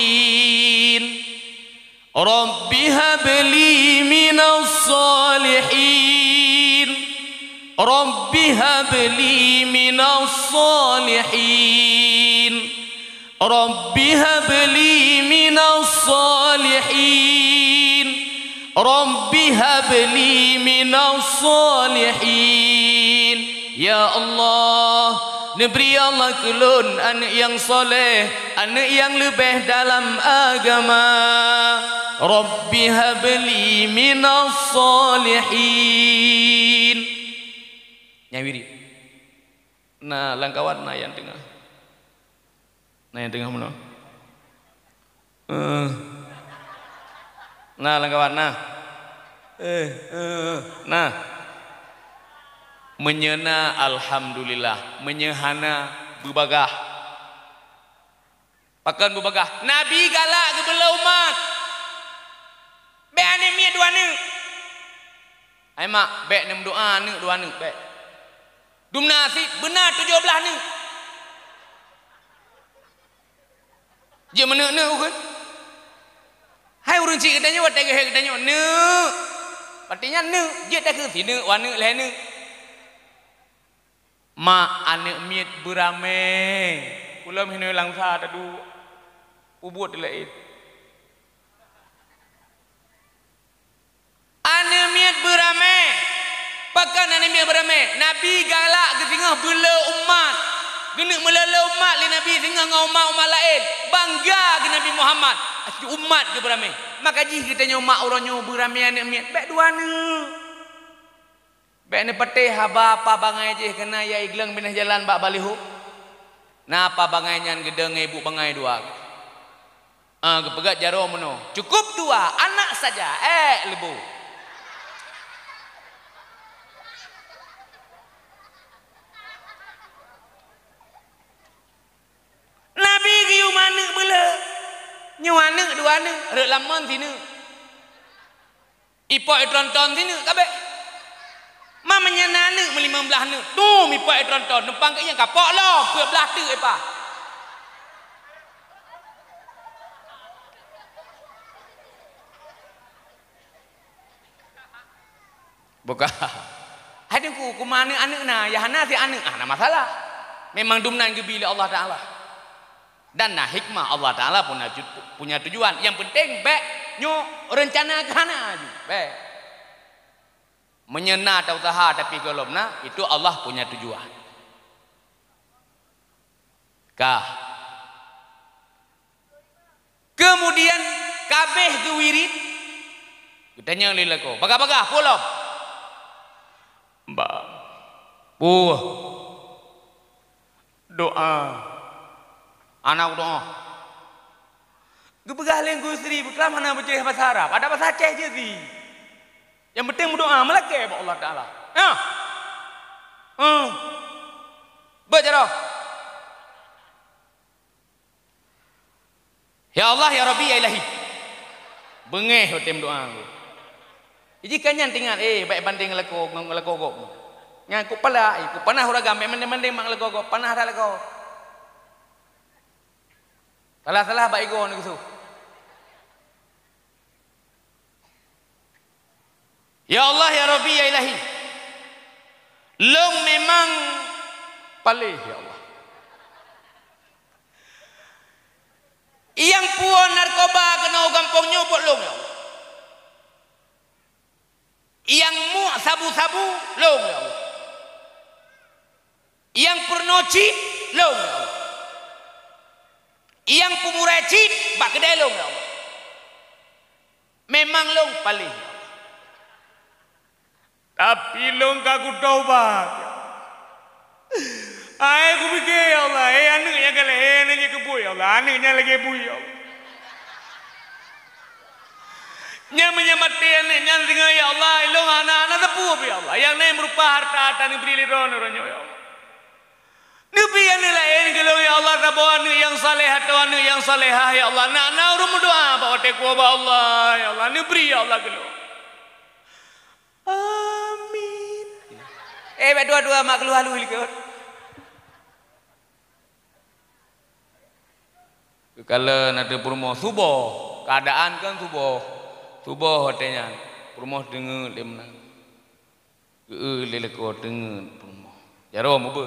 Rabbi habli minas salihin Rabbi habli minas salihin Rabbi habli minas salihin Rabbi habli minas salihin Ya Allah Neberi Allah kelun anak yang soleh anak yang lebih dalam agama Rabbi habli minas salihin nyawiri nah langkawan nah yang tengah mana nah langkawan nah menyena alhamdulillah menyehana bebagah Pakan bubagah. Nabi galak ke bela umat. Be ane mi dua ni. Ai mak, be nem doa ni dua ni be. Dumna si benar 17 ni. Je mana ne kan? Hai urang cik katanya wat tege katanya ne. Artinya ne, je tak ke sini wan ne leh ne. Ma ane miet berame. Ulam hina langsa tadu. Ubud lain. Ane miet berame. Pakan ane miet berame. Nabi galak ke tengah bela umat. Gena melala umat li Nabi tengah dengan umat-umat lain. Bangga ke Nabi Muhammad. Asyik umat ke beramai. Maka jih kitanya umat orangnya beramai anak miat. Baik dua ni. Baik ni petih haba apa bangai je kena ya iglang binah jalan bak balihu. Napa bangai nyan gedeng ibu bangai dua. Kepegat jaro meno. Cukup dua anak saja. Lebu. Nabi kiu mana bela. Nyuana dua ni. Rek laman sini. Ipok tonton sini kabeh. Mamanya nana melima belah ni. Tu ipok tonton. Numpang ke yang kapok lah. Pua belah tu apa. Bukan. Hadinku ku mana anak na. Ya hana si anak. Nah masalah. Memang dumnan ke bila Allah Ta'ala. Dan nah hikmah Allah Ta'ala punya tujuan. Yang penting baik nyo rencana kana aja. Baik. Menyena atau usaha tapi kalau nah itu Allah punya tujuan. Kah. Kemudian kabeh ke wirid. Kitanya lilako. Bagah-bagah pulom. Mbak. Doa. Anak doa. Gebegah lenggu isteri berkelam mana baca bahasa Arab. Ada bahasa Aceh je sih. Yang penting berdoa melake kepada Allah Taala. Ya. Baca dah. Ya Allah ya Rabbi ya Ilahi. Bengeh hotem doa. Jadi kanyan tinggal baik banding ngelakogok. Ngaku pala, ku panah uragam mendem-mendem mak ngelakogok, panah dah lakog. Salah-salah baik go ni kusu. Ya Allah ya Rabbi ya Ilahi. Long memang palih ya Allah. Yang puan narkoba kena gampang nyobot long ya Allah. Yang mu sabu-sabu long ya Allah. Yang pernoci long ya Allah. Yang pemuracit bak kedai long ya Allah. Memang long palih ya Allah. Tapi long kaku taubat. Aku fikir ya Allah, anaknya kalau anaknya kebu ya Allah, anaknya lagi kebu ya Allah. Nya mati anaknya tinggal ya Allah, long anak-anak tepu ya Allah. Yang lain berupa harta ni beri liron-lironnya ya Allah. Nabi yang lain kalau ya Allah tahu anak yang saleh atau anak yang salehah ya Allah. Nak urut berdoa bawa tekwa bawa Allah ya Allah. Nabi ya Allah kalau. Amin. Dua-dua mak keluar lu ikut. Kalau nanti perumahan subuh, keadaan kan subuh hotelnya, perumahan dengar lemna, lelaki dengar perumahan, jarum apa,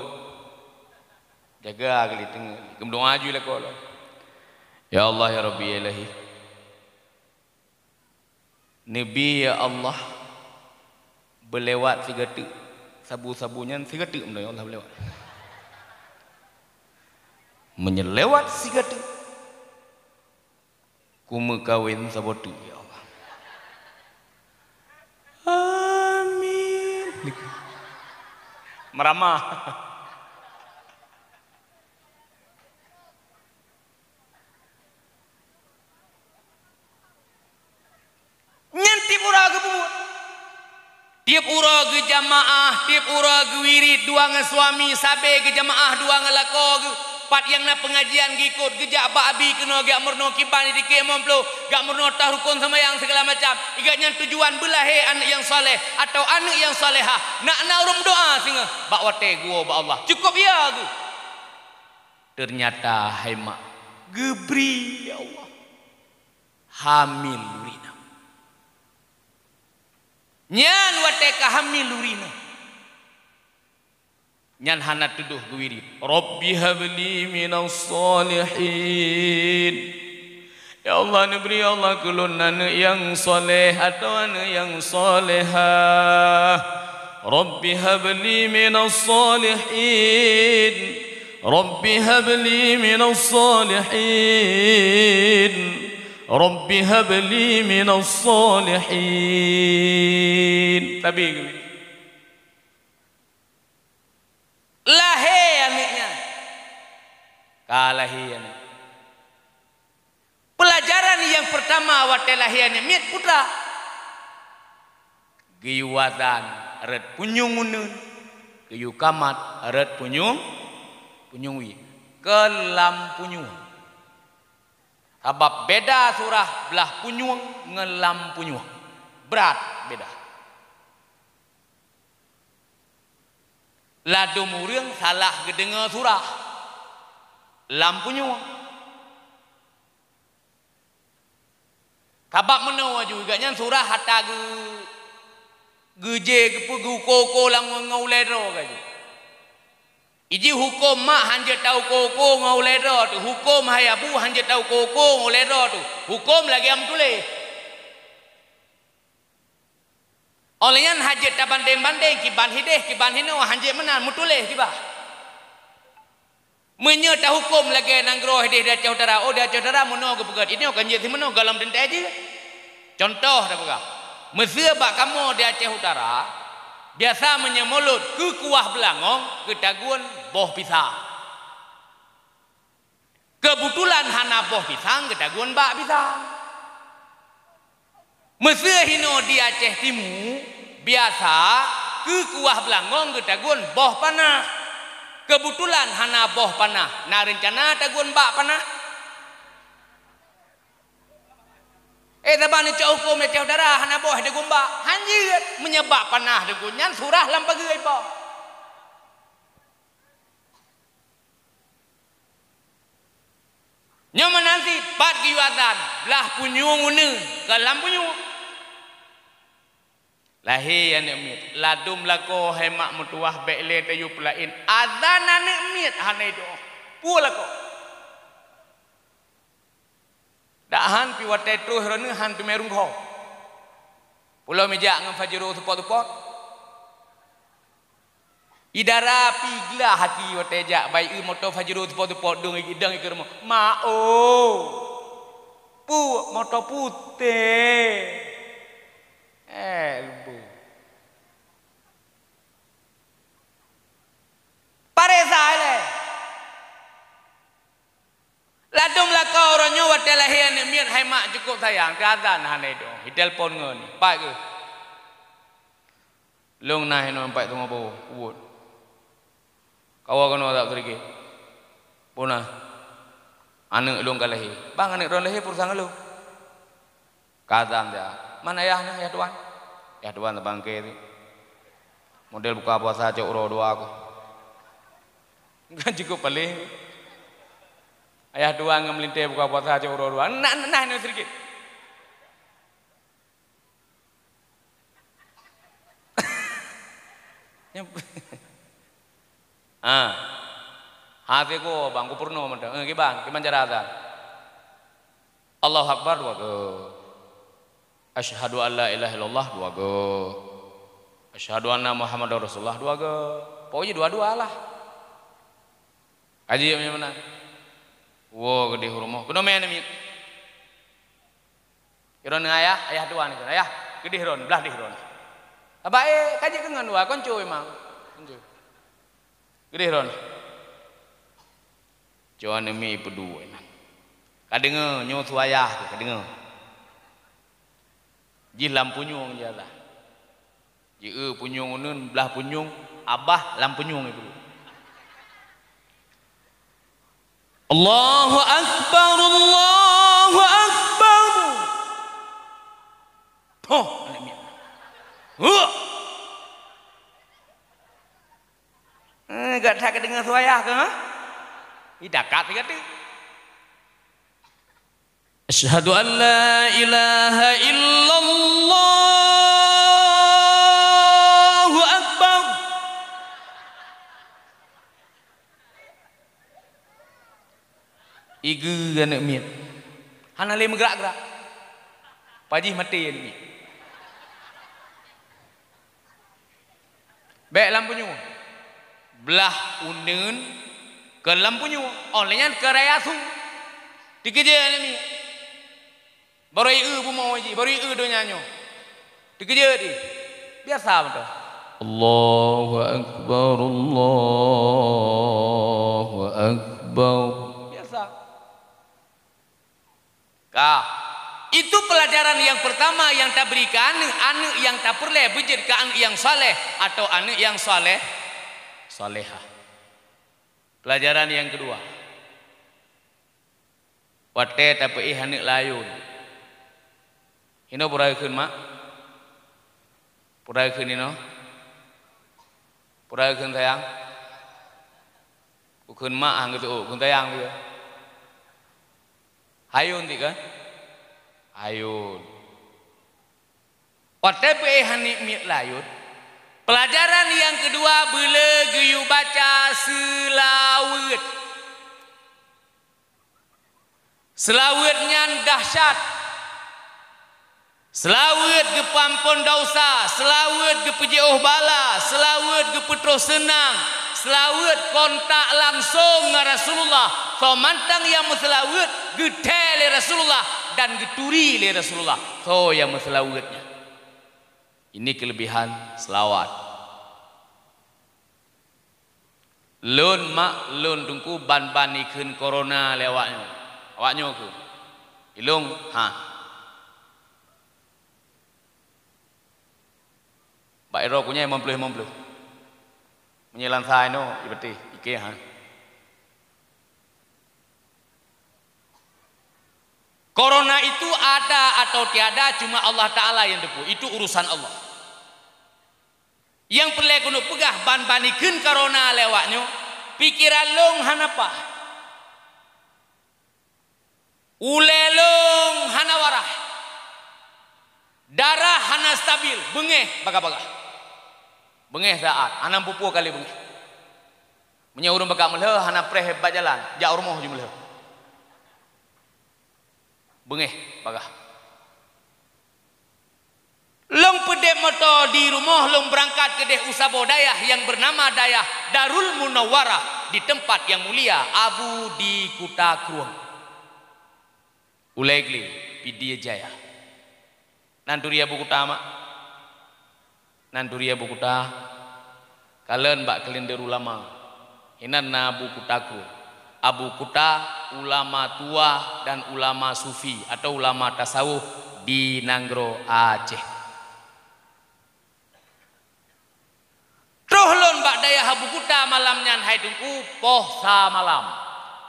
jaga kali dengar, kemudian aju lelaki Allah. Ya Allah ya Rabbi ya Ilahi, Nabi ya Allah, berlewat sigatu, sabu-sabunya sigatu, ya Allah berlewat, menyelewat sigatu. Kuma kawin sabotu ya Allah. Amin. Meramah. Nyanti pura ke buat. Tiap ura ke jamaah, tiap ura ke wirid, dua nge suami, sabe ke jamaah, dua nge lako ke. pat yang na pengajian gikut gejak babi kena gak murno kiban di kememplo gak murno tah rukun sembahyang segala macam iganya tujuan belahe anak yang soleh atau anak yang soleha nak urum doa singa bak wate gua ba Allah cukup ya tu ternyata hai mak gebri ya Allah hamil lurina nyan wate ka hamil lurina nyan hana tuduh guwiri Rabbi habli minas salihin ya Allah beri Allah kulun anak yang soleh atau anak yang solehah Rabbi habli minas salihin Rabbi habli minas salihin Rabbi habli minas salihin tapi lahir anaknya kalahi anak pelajaran yang pertama wate lahiannya mit putra giwatan red punyungunun giyu kamat red punyungwi kelam punyung sebab beda surah belah punyung ngelam punyung berat beda ladu murang salah gedengar surah lampunya kabak menawa juga nyan surah hatta geje gepu koko lang ngaulero kaju iji hukum mak hanje tahu koko ngaulero tu hukum hayabu hanje tahu koko ngaulero tu hukum lagi am tulis olehnya hajat bandeng-bandeng kiban hideh kiban hino hanje menan mutuleh tiba menyata hukum lagi nanggro hideh dah cautara oh dah cautara mono ke pegat ini kan jadi mono galam dente aja contoh dah pegat mesir bak kamu dia cautara biasa menyemulut ke kuah belangong ke dagun boh pisang kebetulan hana boh pisang ke dagun bak pisang Mesir hino di Aceh Timur biasa ke kuah belangong ke dagun boh panah kebetulan hana boh panah na rencana dagun bak panah tabani cak hukum ya cak darah hana boh dagun bak hanjir menyebab panah dagun nyan surah lam pagi boh nyaman nanti pat giwatan lah punyung une kalam punyung lahir anak mit ladum lako hemak mutuah bekle tayu pelain azan anak mit hanai do pu lako dahan pi wate tu herene han tu merung kho pulau meja ngam fajru tupot-tupot idara pigla hati wate jak bai u moto fajru tupot-tupot dong idang iker ma o pu moto putih elbu paresa le ladum laka oronyo wate lahian mian hai mak cukup sayang kazan hane do telefon ngon pai ke long nah no pai tu ngopo uut kawa kono tak terike puna anak long kalahi bang anak ron lahi pursang lu kazan dia mana ayahnya ya tuan ya tuan bangke model buka puasa cok ro doa aku kan cukup pelih ayah tuan ngemelinte buka puasa cok ro doa nah ini sedikit hati ko bang kupurno mendang bang gimana cara azan Allahu Akbar wa asyhadu an la ilaha illallah dua go asyhadu anna muhammadar rasulullah dua go pokoknya dua-dua lah kaji yang mana wo gede hurumo kuno men mi iron ayah tuan itu ayah gede ron belah di ron abae kaji kengan dua konco emang konco gede ron cuan mi ipu dua kadenge nyo tuayah kadenge ji lampunyung jalah ji punyung nun belah punyung abah lampunyung itu Allahu Akbar, Allahu Akbar. Oh, gak tak kedengar suara ke? Tidak kat kata. Asyhadu an la ilaha illallah akbar. Igu anak miat. Hana le bergerak-gerak. Pajih mati ni. Baik lampunya. Belah unen ke lampunya. Olehnya ke rayasu. Dikejar ni. Baru pun mau je, baru donyanya. Dikejar dia. Biasa betul. Allahu Akbar, Allahu Akbar. Biasa. Itu pelajaran yang pertama yang tak berikan anak yang tak perlu berjadi anak yang saleh atau anak yang salehah. Pelajaran yang kedua. Wate tapi anak layun. Ino purai kun mak, purai kun ino, purai kun sayang, kun mak hang itu, kun sayang dia. Hayun tiga, hayun. Otak hanik mit layut. Pelajaran yang kedua bila geyu baca selawat. Selawatnya dahsyat. Selawat ke pampun dosa, selawat ke pejauh bala, selawat ke petro senang, selawat kontak langsung dengan Rasulullah. So mantang yang selawat getel Rasulullah dan geturi Rasulullah. So yang selawatnya. Ini kelebihan selawat. Lun mak lun tungku ban-ban ikun corona lewatnya. Awaknya ke. Ilung Pak Ero punya mempelih. Menyelan saya no, ibeti, ike Corona itu ada atau tiada cuma Allah Ta'ala yang depu. Itu urusan Allah. Yang perlu kuno pegah ban-banikan corona lewatnya, pikiran long hanapa. Ulelong hanawarah. Darah hana stabil, bengeh baga-baga. Bengeh saat, anam pupu kali bengeh. Menyurung bakal meleh, hana preh hebat jalan, jak rumah je meleh. Bengeh baga. Long pedek motor di rumah, long berangkat ke deh usabo dayah yang bernama dayah Darul Munawwarah di tempat yang mulia Abu di Kuta Kruang. Ulegli, Pidia Jaya. Nanturia buku tamak. Nanturia buku ta. Kalian bak kelender ulama. Inan na buku taku. Abu Kuta ulama tua dan ulama sufi atau ulama tasawuf di Nanggro Aceh. Trohlon bak daya Abu Kuta malamnya hai tungku poh sa malam.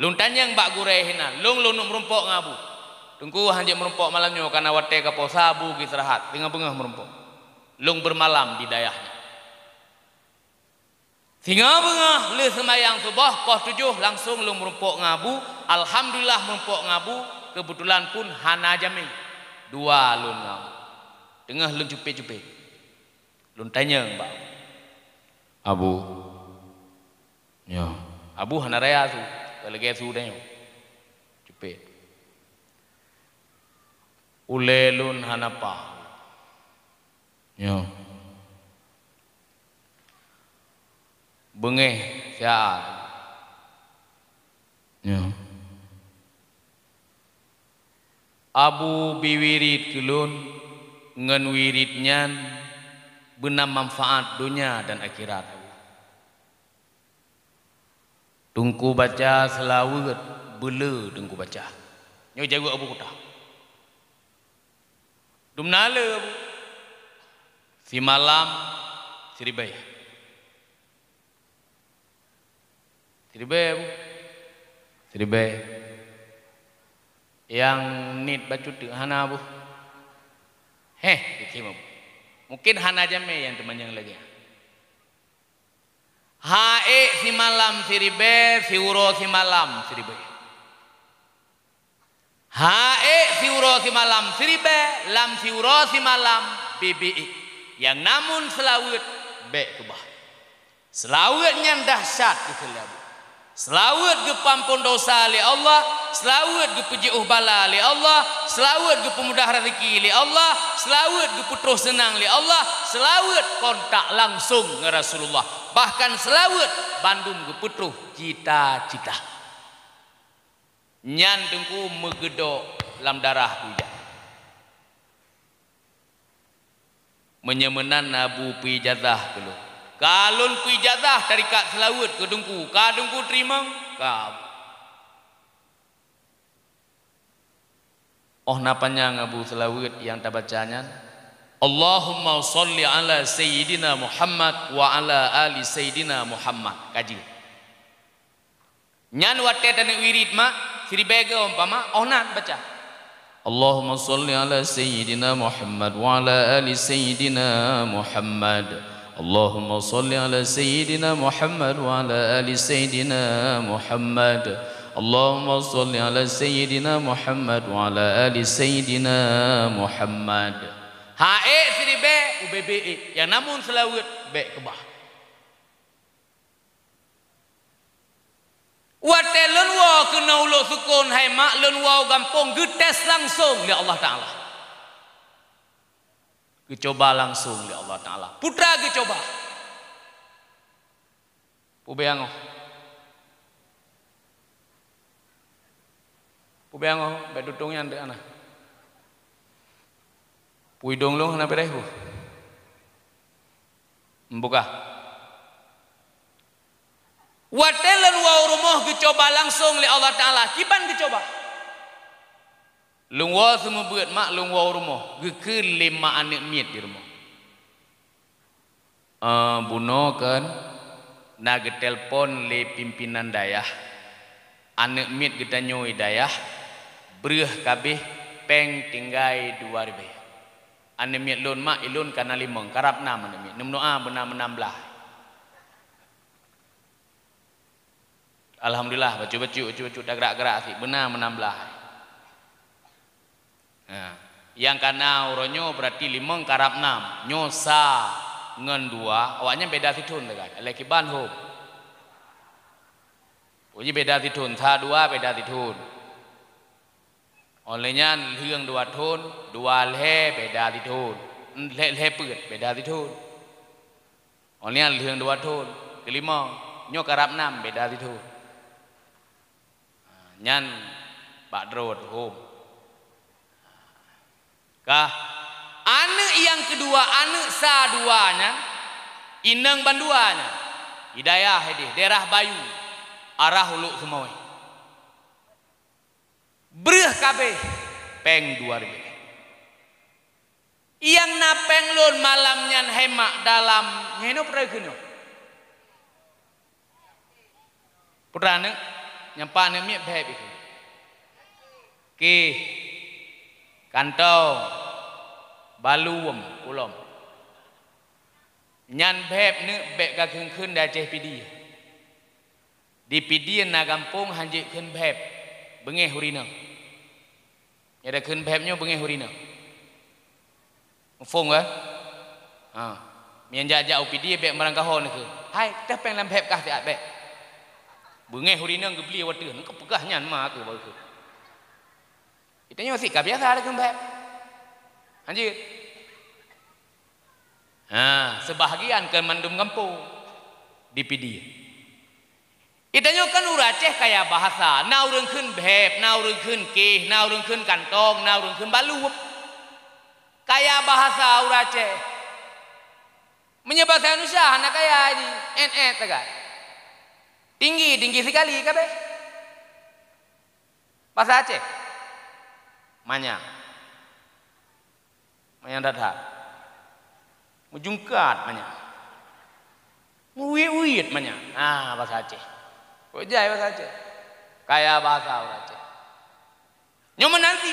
Luntan yang bak gurehinan. Lung merumpok ngabu. Tunggu hanya merumpok malamnya karena wate ke posabu istirahat tengah-tengah merumpok. Lung bermalam di dayahnya. Tengah-tengah le semayang subuh poh 7 langsung lung merumpok ngabu. Alhamdulillah merumpok ngabu. Kebetulan pun hana jami. 2 lung ngabu. Tengah lung cupik-cupik. Lung tanya mbak. Abu. Ya. Abu hana raya tu. Kalau gaya su tanya. Cupik. Ulelun hanapa. Ya. Bengeh siat. Ya. Abu biwirid kelun ngan wiridnya benar manfaat dunia dan akhirat. Tungku baca selawat bela tungku baca. Nyo jago Abu Kuta. Dumnala si malam Siribay Seribe yang nit baju tu hana bu dikirim mungkin hana jame yang teman yang lagi hae si malam siribe si uro si malam siribe hae si uro si malam siribe lam si uro si malam bibi yang namun selawut be kebah selawutnya dahsyat gitu lah selawat ke pampun dosa li Allah, selawat ke pejuh bala li Allah, selawat ke pemudah rezeki li Allah, selawat ke putus senang li Allah, selawat kontak langsung dengan Rasulullah. Bahkan selawat bandung ke putuh cita-cita. Nyan tengku megedok dalam darah hujan. Menyemenan Abu Pijazah dulu. Kalun ku ijazah dari kat selawut ke dengku, ka dengku terima, ka. Oh napanya ngabu selawut yang tak bacanya. Allahumma salli ala Sayyidina Muhammad wa ala ali Sayyidina Muhammad. Kaji. Nyan watte tane wirid mak, siri bega umpama, oh nan baca. Allahumma salli ala Sayyidina Muhammad wa ala ali Sayyidina Muhammad. Allahumma salli ala Sayyidina Muhammad wa ala ali Sayyidina Muhammad. Allahumma salli ala Sayyidina Muhammad wa ala ali Sayyidina Muhammad. Hae siri be ubbe yang namun selawut be kebah. Wate lun wa kena ulo sukun hai mak lun wa gampung getes langsung li Allah Taala. Dicoba langsung oleh Allah Ta'ala. Putra dicoba. Pubeango. Pubeango. Bedutungnya anda anak. Puidong lu kenapa deh bu? Membuka. Watelan wau rumah dicoba langsung oleh Allah Ta'ala. Kiban dicoba. Lungwa semua buat mak lungwa rumah ke 5 anak miet di rumah buno kan nak telpon le pimpinan dayah anak miet kita nyoi dayah bereh kabeh peng tinggai 2 anak miet lon mak ilun kana 5 karap 6 anak miet nemnoa benar 16 alhamdulillah bacu dah gerak-gerak sih benar 16 Nah, yang kana uronyo berarti 5 karap 6 nyosa ngen 2 awaknya beda situn dekat leki ban hub puji beda situn tha 2 beda situn olehnya liang 2 tun 2 le beda situn le peut beda situn olehnya liang 2 tun kelima nyo karap 6 beda situn nyan Pak Drod hub kah anak yang kedua anak sa duanya inang banduanya hidayah ini daerah Bayu arah Hulu semua bereh kabeh peng 2 yang napeng lun malamnya hemak dalam nyeno peragino purane nyampa ne miet beb itu ke kantong baluwem ulom nyan beb ne bek ka keun da ceh pidi di pidi na kampung hanjik keun beb bengeh hurina ada keun bebnya bengeh hurina mufung kan mian jajak pidi bek marang kahon ke hai teh peng lam beb kah tiat bek bengeh hurina gebli wateun ke pegah nyan ma ke baru itanya masih biasa ada kembali lanjut sebahagian ke mandum kampung di pidi itanya kan uraceh kayak bahasa na urang keun beb na urang keun keh na urang keun kantong na urang keun balu kayak bahasa uraceh menyebabkan Indonesia anak kaya ini tegak tinggi sekali kabeh bahasa Aceh Manya datang mujungkat manya muwit manya bahasa Aceh ojai bahasa Aceh Kaya bahasa orang Aceh. Nyoman nanti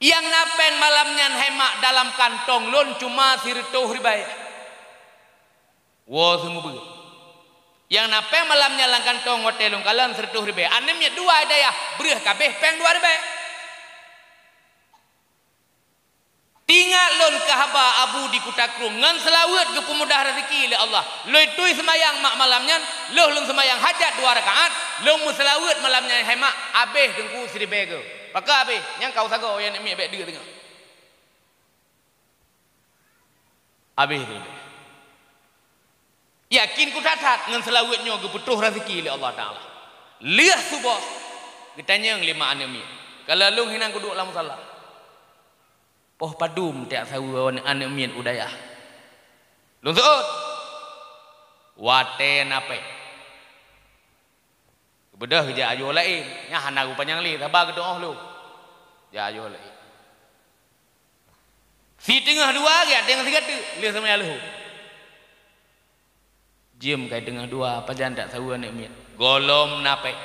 yang napeng malamnya hemak dalam kantong lon cuma sirtuh ribai. Wo semua begitu. Yang napeng malamnya dalam kantong hotel lon kalan sirtuh ribai. Anemnya dua ada ya bereh kabeh peng dua ribai. Tinggal lon kahaba abu di Kutakrung ngan selawat ke pemudah rezeki oleh Allah. Loi tui semayang mak malamnya, loh lon semayang hajat 2 rakaat, loh muselawat malamnya hemak abeh dengku siri bego. Maka abeh yang kau sago yang mi abeh dia tengah. Abeh dia. Yakin ku tatat ngan selawatnya ke petuh rezeki oleh Allah Taala. Liah subah ditanya 5 anemi. Kalau lung hinang ku duk dalam salat. Poh padum tiak sawu anak mien udaya. Lunsut. Wate nape. Bedah ja ayo lain. Nya hana ku panjang li sabar gedoh lu. Ja ayo lain. Si tengah dua ge tengah tiga tu. Lihat sama lu. Jiem kai tengah dua pajan tak sawu anak mien. Golom nape.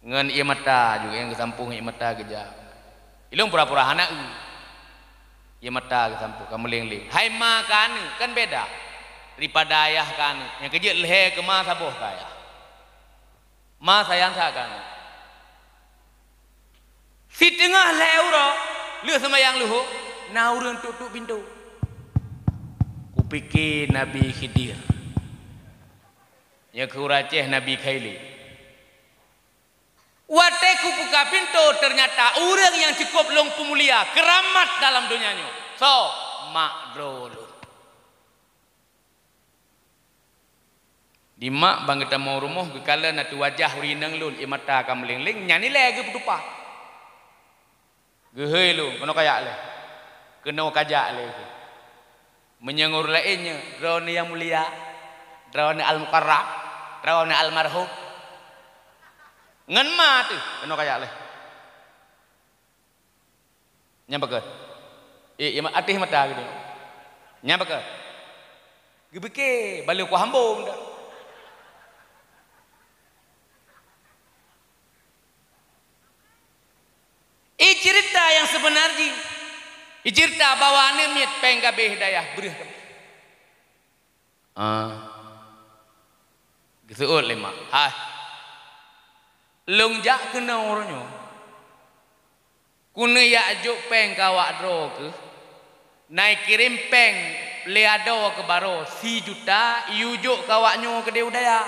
Ngan ieu mata juga yang kesampung ieu mata geja. Ilung pura-pura anak ya mata ke sampu kamu ling-ling hai makan kan beda daripada ayah kan yang kejut leher ke ma saboh kaya ma sayang kan si tengah leuro lu sama yang luhu naurun tutup pintu kupikir Nabi Khidir ya kuraceh Nabi Khaili. Wateku buka pintu ternyata orang yang cukup long pemulia keramat dalam dunianya. So makdrolun. Di mak bang kita mau rumah kekala natu wajah rinang lun imata kam ling-ling nyani lagi berdupa. Gehei lu kena kayak le. Kena kajak le. Menyengur lainnya drone yang mulia, drone al-mukarram, drone al-marhum. Ngan ma tu kena kayak leh. Nyampak ke? Yang atih mata gitu. Nyampak ke? Gebeke balik ku hambung dah. Cerita yang sebenarnya. Cerita bawaannya mit peng kabeh dayah bereh kabeh. Geseul lima. Longjak kena orangnya. Kuna ya juk peng kawak dro ke. Naik kirim peng leado ke baro 1 juta iujuk kawaknya ke dia udaya.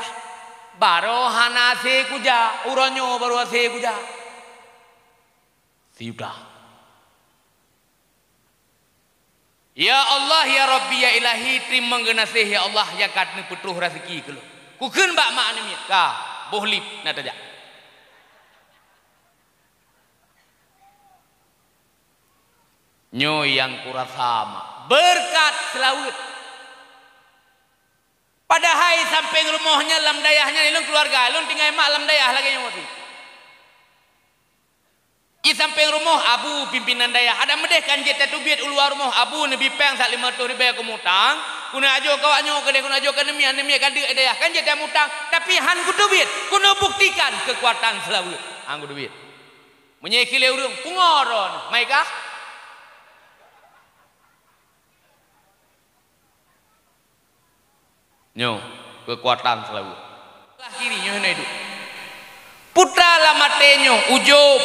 Baro hana se kuja uronyo baru se kuja. 1 juta. Ya Allah ya Rabbi ya Ilahi terima ngenasih ya Allah ya katne petruh rezeki ke lu. Kukeun bak mak ni ka bohlip na tajak. Nyo yang kurasama berkat selawut padahal sampai rumahnya lam dayahnya ilung keluarga ilung tinggal mak lam dayah lagi yang mati i sampai rumah abu pimpinan dayah ada medeh kan jeta tubiat uluar rumah abu nebi peng sak 500 ribu kumutang kuna ajo kawaknya kade kuna ajo kanemia kan dayah kan jeta mutang tapi han ku tubiat kuna buktikan kekuatan selawut anggo duit menyekile urang pungoron maikah nyo kekuatan selalu lah kiri nyo hidu putra lamatenyo ujub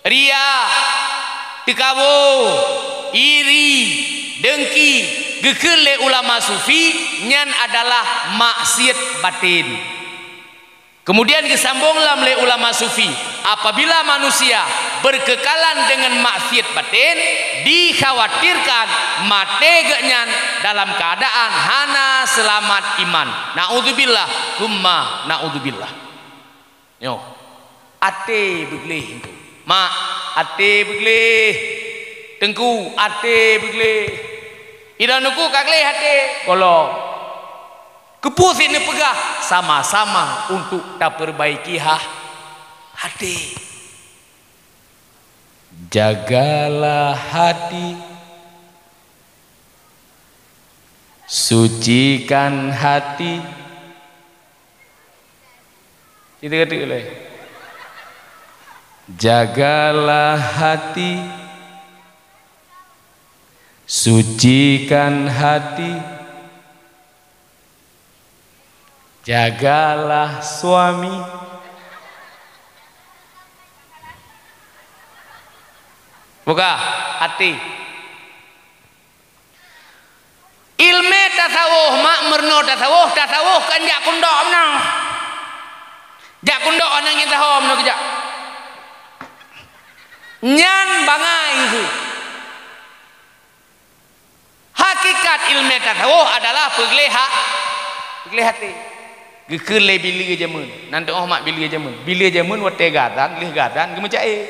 ria tikawo iri dengki gekele ulama sufi nyan adalah maksiat batin. Kemudian disambunglah oleh ulama sufi apabila manusia berkekalan dengan maksiat batin dikhawatirkan mate genyan dalam keadaan hana selamat iman. Naudzubillah humma naudzubillah. Yo ate begleh itu mak ate begleh tengku ate begleh idanuku kagleh ate kolong kepus ini pegah sama-sama untuk tak perbaiki hati. Jagalah hati, sucikan hati, Kita kata oleh jagalah hati, sucikan hati, jagalah suami, buka hati. Ilmu tasawuf mak merno tasawuf kan jak kundok menang. Jak kundok anang yang tahom no kejak. Nyan bangai itu. Hakikat ilmu tasawuf adalah pegelih hati. Gekele bila jamun. Nanti mak bila jamun. Bila jamun wate gadan, lih gadan gemecai.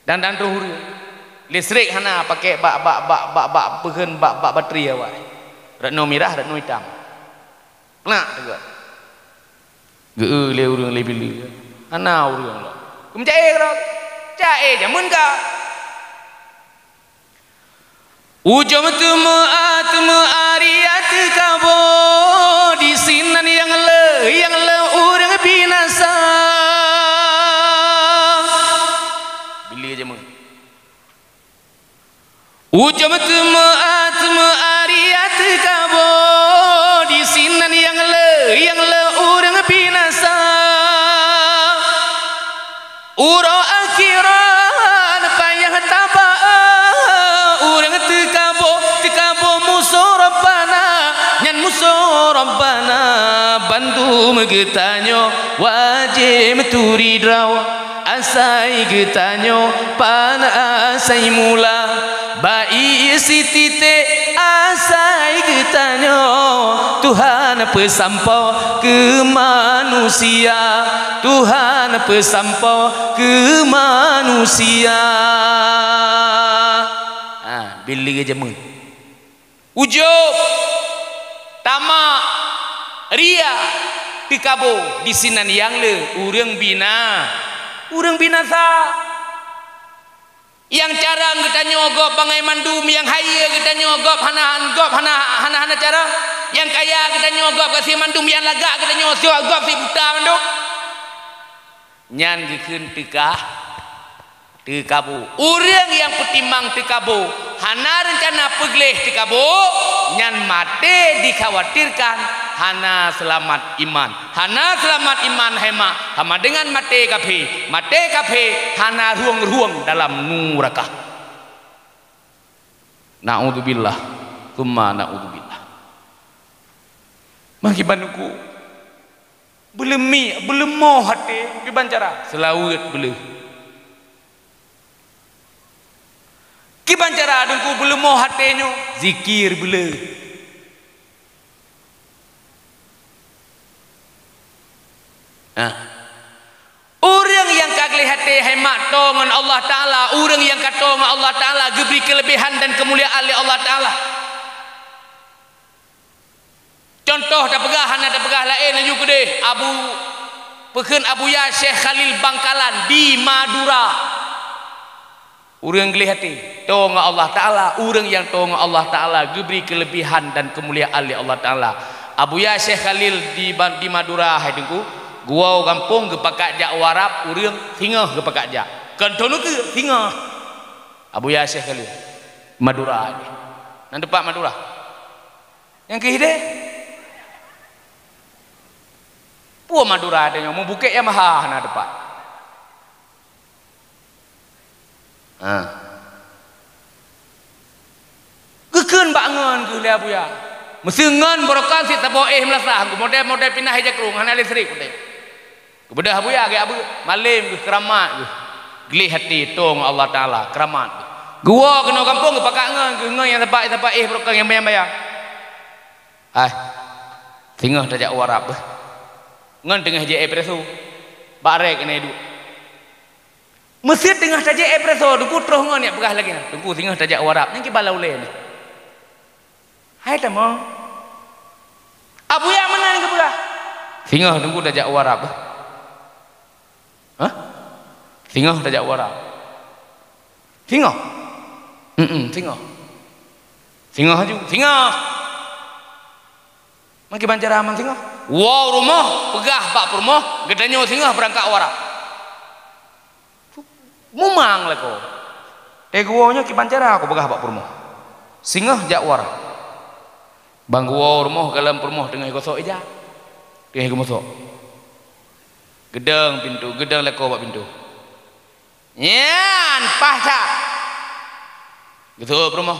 Dan ruh. Listrik hana pakai bak peken bak bateri awak. Ratno merah, ratno hitam. Nak juga. Ge le urang le bila. Hana urang lo. Gemecai karo. Cai jamun ka. Ujum tumu ariyat kabo di sinan yang le urang binasa. Bila jamun. Ujum tumu ariyat kabo di sinan yang le urang binasa. Uro akhiran payah taba urang tekabo musuh Rabbana nyan musuh Rabbana bantu megetanyo wajib turi draw asai getanyo pana asai mula bai sitite asai getanyo Tuhan pesampau ke manusia Tuhan pesampau ke manusia. Bila jamun ujub tamak ria pikabo di sinan yang le urang binasa yang cara kita nyogop bangai mandum yang haya kita nyogop hana cara yang kaya kita nyogop kasih mandum yang lagak kita nyogop si buta mandum nyan dikeun tekabo urang yang petimbang tekabo hana rencana pegleh tekabo nyan mate dikhawatirkan hana selamat iman hema hama dengan mate kafe hana ruang dalam neraka. Naudzubillah tsumma naudzubillah. Makibanuku belum mau hati kibancara selawat belum kibancara adungku belum mau hatenyo zikir belum. Orang yang kagli hati hemat tongan Allah Ta'ala, orang yang katongan Allah Ta'ala diberi kelebihan dan kemuliaan oleh Allah Ta'ala. Contoh tak pegah lain juga deh Abu Ya Syekh Khalil Bangkalan di Madura. Orang yang hati tongan Allah Ta'ala, orang yang tongan Allah Ta'ala diberi kelebihan dan kemuliaan oleh Allah Ta'ala. Abu Ya Syekh Khalil di Madura hidungku gua kampung ke pakak jak warap urang singa ke pakak jak kantono ke singa Abu Ya Syekh kali Madura ni nang depan Madura yang ke hide puah Madura ada yang mau bukit Yamaha na depan kekeun bangun ke le Abu Ya mesti ngan borokan si tabo melasah model pindah hijakrung hana listrik udah kebedah Abu Ya agak abu malim ke keramat ke gelih hati tong Allah Ta'ala keramat gua kena kampung ke pakak ngan yang tempat berokang yang bayang tinggal tajak warap ngan tengah je preso barek kena hidup mesti tengah tajak preso duku terus ngan ya pegah lagi duku tinggal tajak warap ni kibalau le ni hai tamo Abu Ya mana ni ke pegah tinggal duku tajak warap Singa tajak warap. Singa. Singa haju. Singa. Maki bancara aman singa. Wow rumah pegah bak rumah gedanyo singgah berangkat warak. Mumang lah ko. Teguonya kipancara aku pegah bak rumah. Singgah jak warak. Bang wow rumah dalam rumah tengah gosok aja. Tengah gosok. Gedang pintu, gedang lah ko bak pintu. Nyan pasca. Gitu rumah.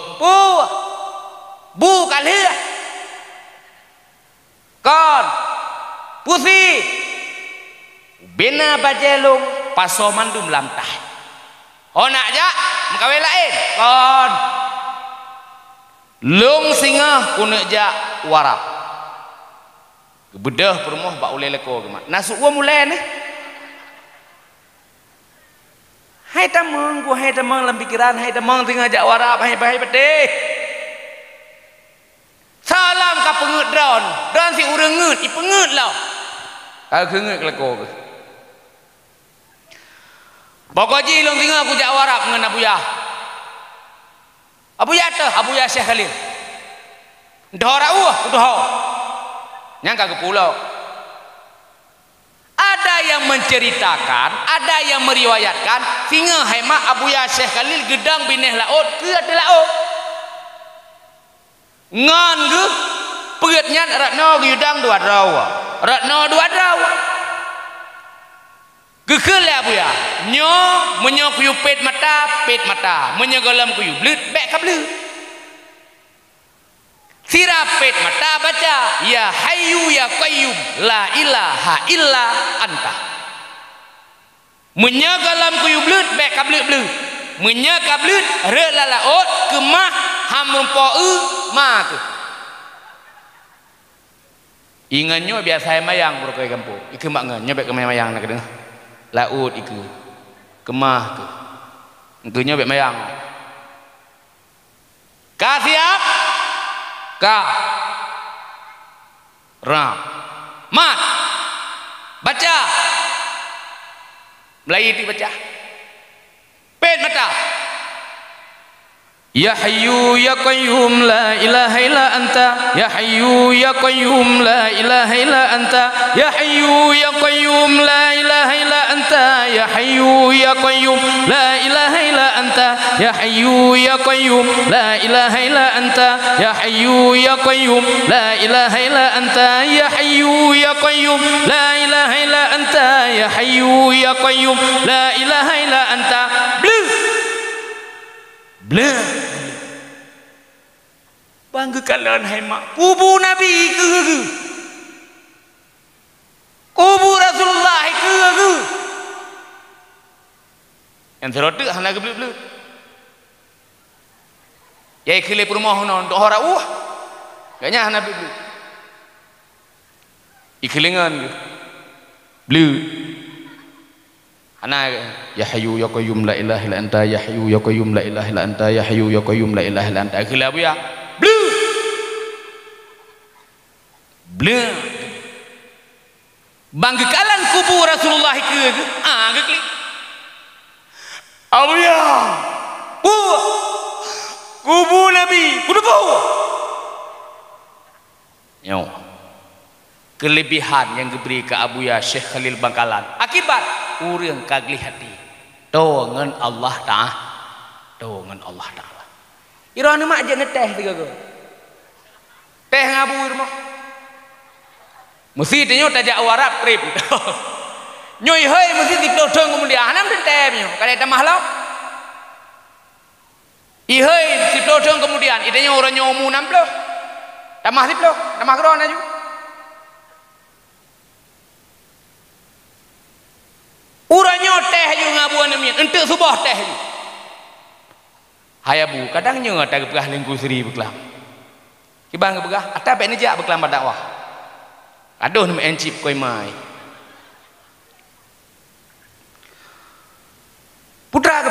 Bu kali. Kon pusi bina bajelung paso mandum lamtah onak ja mengkawe lain kon lung singa kunek ja warap bedah permoh bak ulai leko gemak nasuk gua mulai nih hai tamang dalam pikiran hai tamang tinggal ja warap hai pede salam ka pengut drone si urang ngut i pengut lah kalau kengut leko bokoji long singa aku jak warap ngan Abu Yah Syekh Khalil ndora udah nyangka ke pulau ada yang menceritakan ada yang meriwayatkan singa hemat Abu Yah Syekh Khalil gedang bineh laut ke ada laut ngan ke pegetnya ratno gudang dua rawa gekel Abu Yah nyo menyo kuyu pet mata menyo galam kuyu blut bek ka blut sirap pet mata baca ya hayyu ya qayyum la ilaha illa anta menyo galam kuyu blut bek ka blut menyo ka blut re la laut kemah hampo ma tu ingannya biasa mayang berkoi kampung iku mak ngan nyobek ke mayang nak dengar laut iku kemah tu engko nyobek mayang ka siap ka ra mat baca Melayu ti baca pet mata Ya Hayyu ya Qayyum la ilaha illa anta ya Hayyu ya Qayyum la ilaha illa anta ya Hayyu ya Qayyum la ilaha illa anta ya Hayyu ya Qayyum la ilaha illa anta ya Hayyu ya Qayyum la ilaha illa anta ya Hayyu ya Qayyum la ilaha illa anta ya Hayyu ya Qayyum la ilaha illa anta ya Hayyu ya Qayyum la ilaha illa anta bleh bangga kalian hemat kubu Nabi ke kubu Rasulullah ke yang terodik hana ke bleh ya ikhli permohonan doa rawuh gaknya hana bleh ikhlingan bleh ana ya Hayyu ya Qayyum la ilaha illa anta ya Hayyu ya Qayyum la ilaha illa anta ya Hayyu ya Qayyum la ilaha illa anta akhirnya Abu Yah bleh banggalan kubur Rasulullah ke klik Abu Yah kubur Nabi kudu yo kelebihan yang diberi ke Abu Yah Syekh Khalil Bangkalan akibat urang kagli hati dengan Allah Ta'ala irana mak aja neteh tiga go teh ngabur mah mesti tanya tajak warap trip nyoi hei mesti diplodong kemudian hanam den teh nyo kada tamah lauk ihei diplodong kemudian idenya orang nyomu 60 tamah diplo tamah kron aju uranya teh ju ngabuan min entek subah teh ju hayabu kadang nyo ngata begah lengku seri beklam kibang begah ata pe nejak beklam dakwah aduh nem encip koi mai putra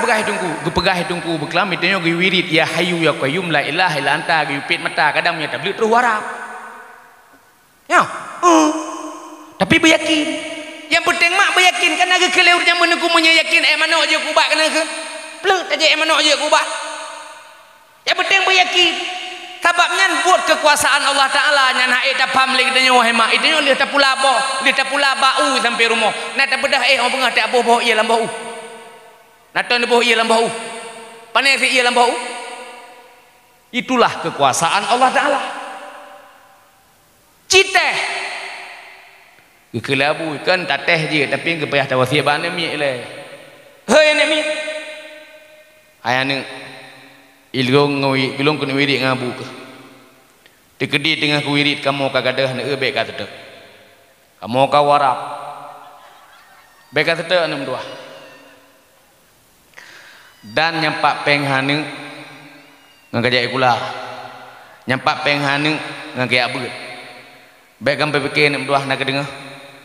kepegah hidungku beklam itenya gi wirid ya Hayyu ya Qayyum la ilaha illa anta gi pit mata kadang nya tabligh terus warap ya tapi beryakin yang penting mak beryakin kan aga keleurnya menunggu menyayakin mana aja kubak kena ke plek aja mana aja kubak yang penting beryakin Sebabnya buat kekuasaan Allah Ta'ala nyan haik tak paham lagi tanya wahai mak itu nyo lihat tak pula bau sampai rumah nak tak bedah orang pengah tak boh ia lam bau nak ton boh ia lam bau panas ia lam bau. Itulah kekuasaan Allah Ta'ala. Citeh kelabu kan tateh je tapi ke payah tawasiat bana mi le hei nek mi ayane ilgong ngoi bilong kun wirid ngabu ke tekedi tengah ku wirid kamu kagadah ne be ka tete kamu ka warap be ka tete anu dua dan nyampak penghane ngajak kula nyampak penghane ngajak beut be kam PPK ne dua nak dengar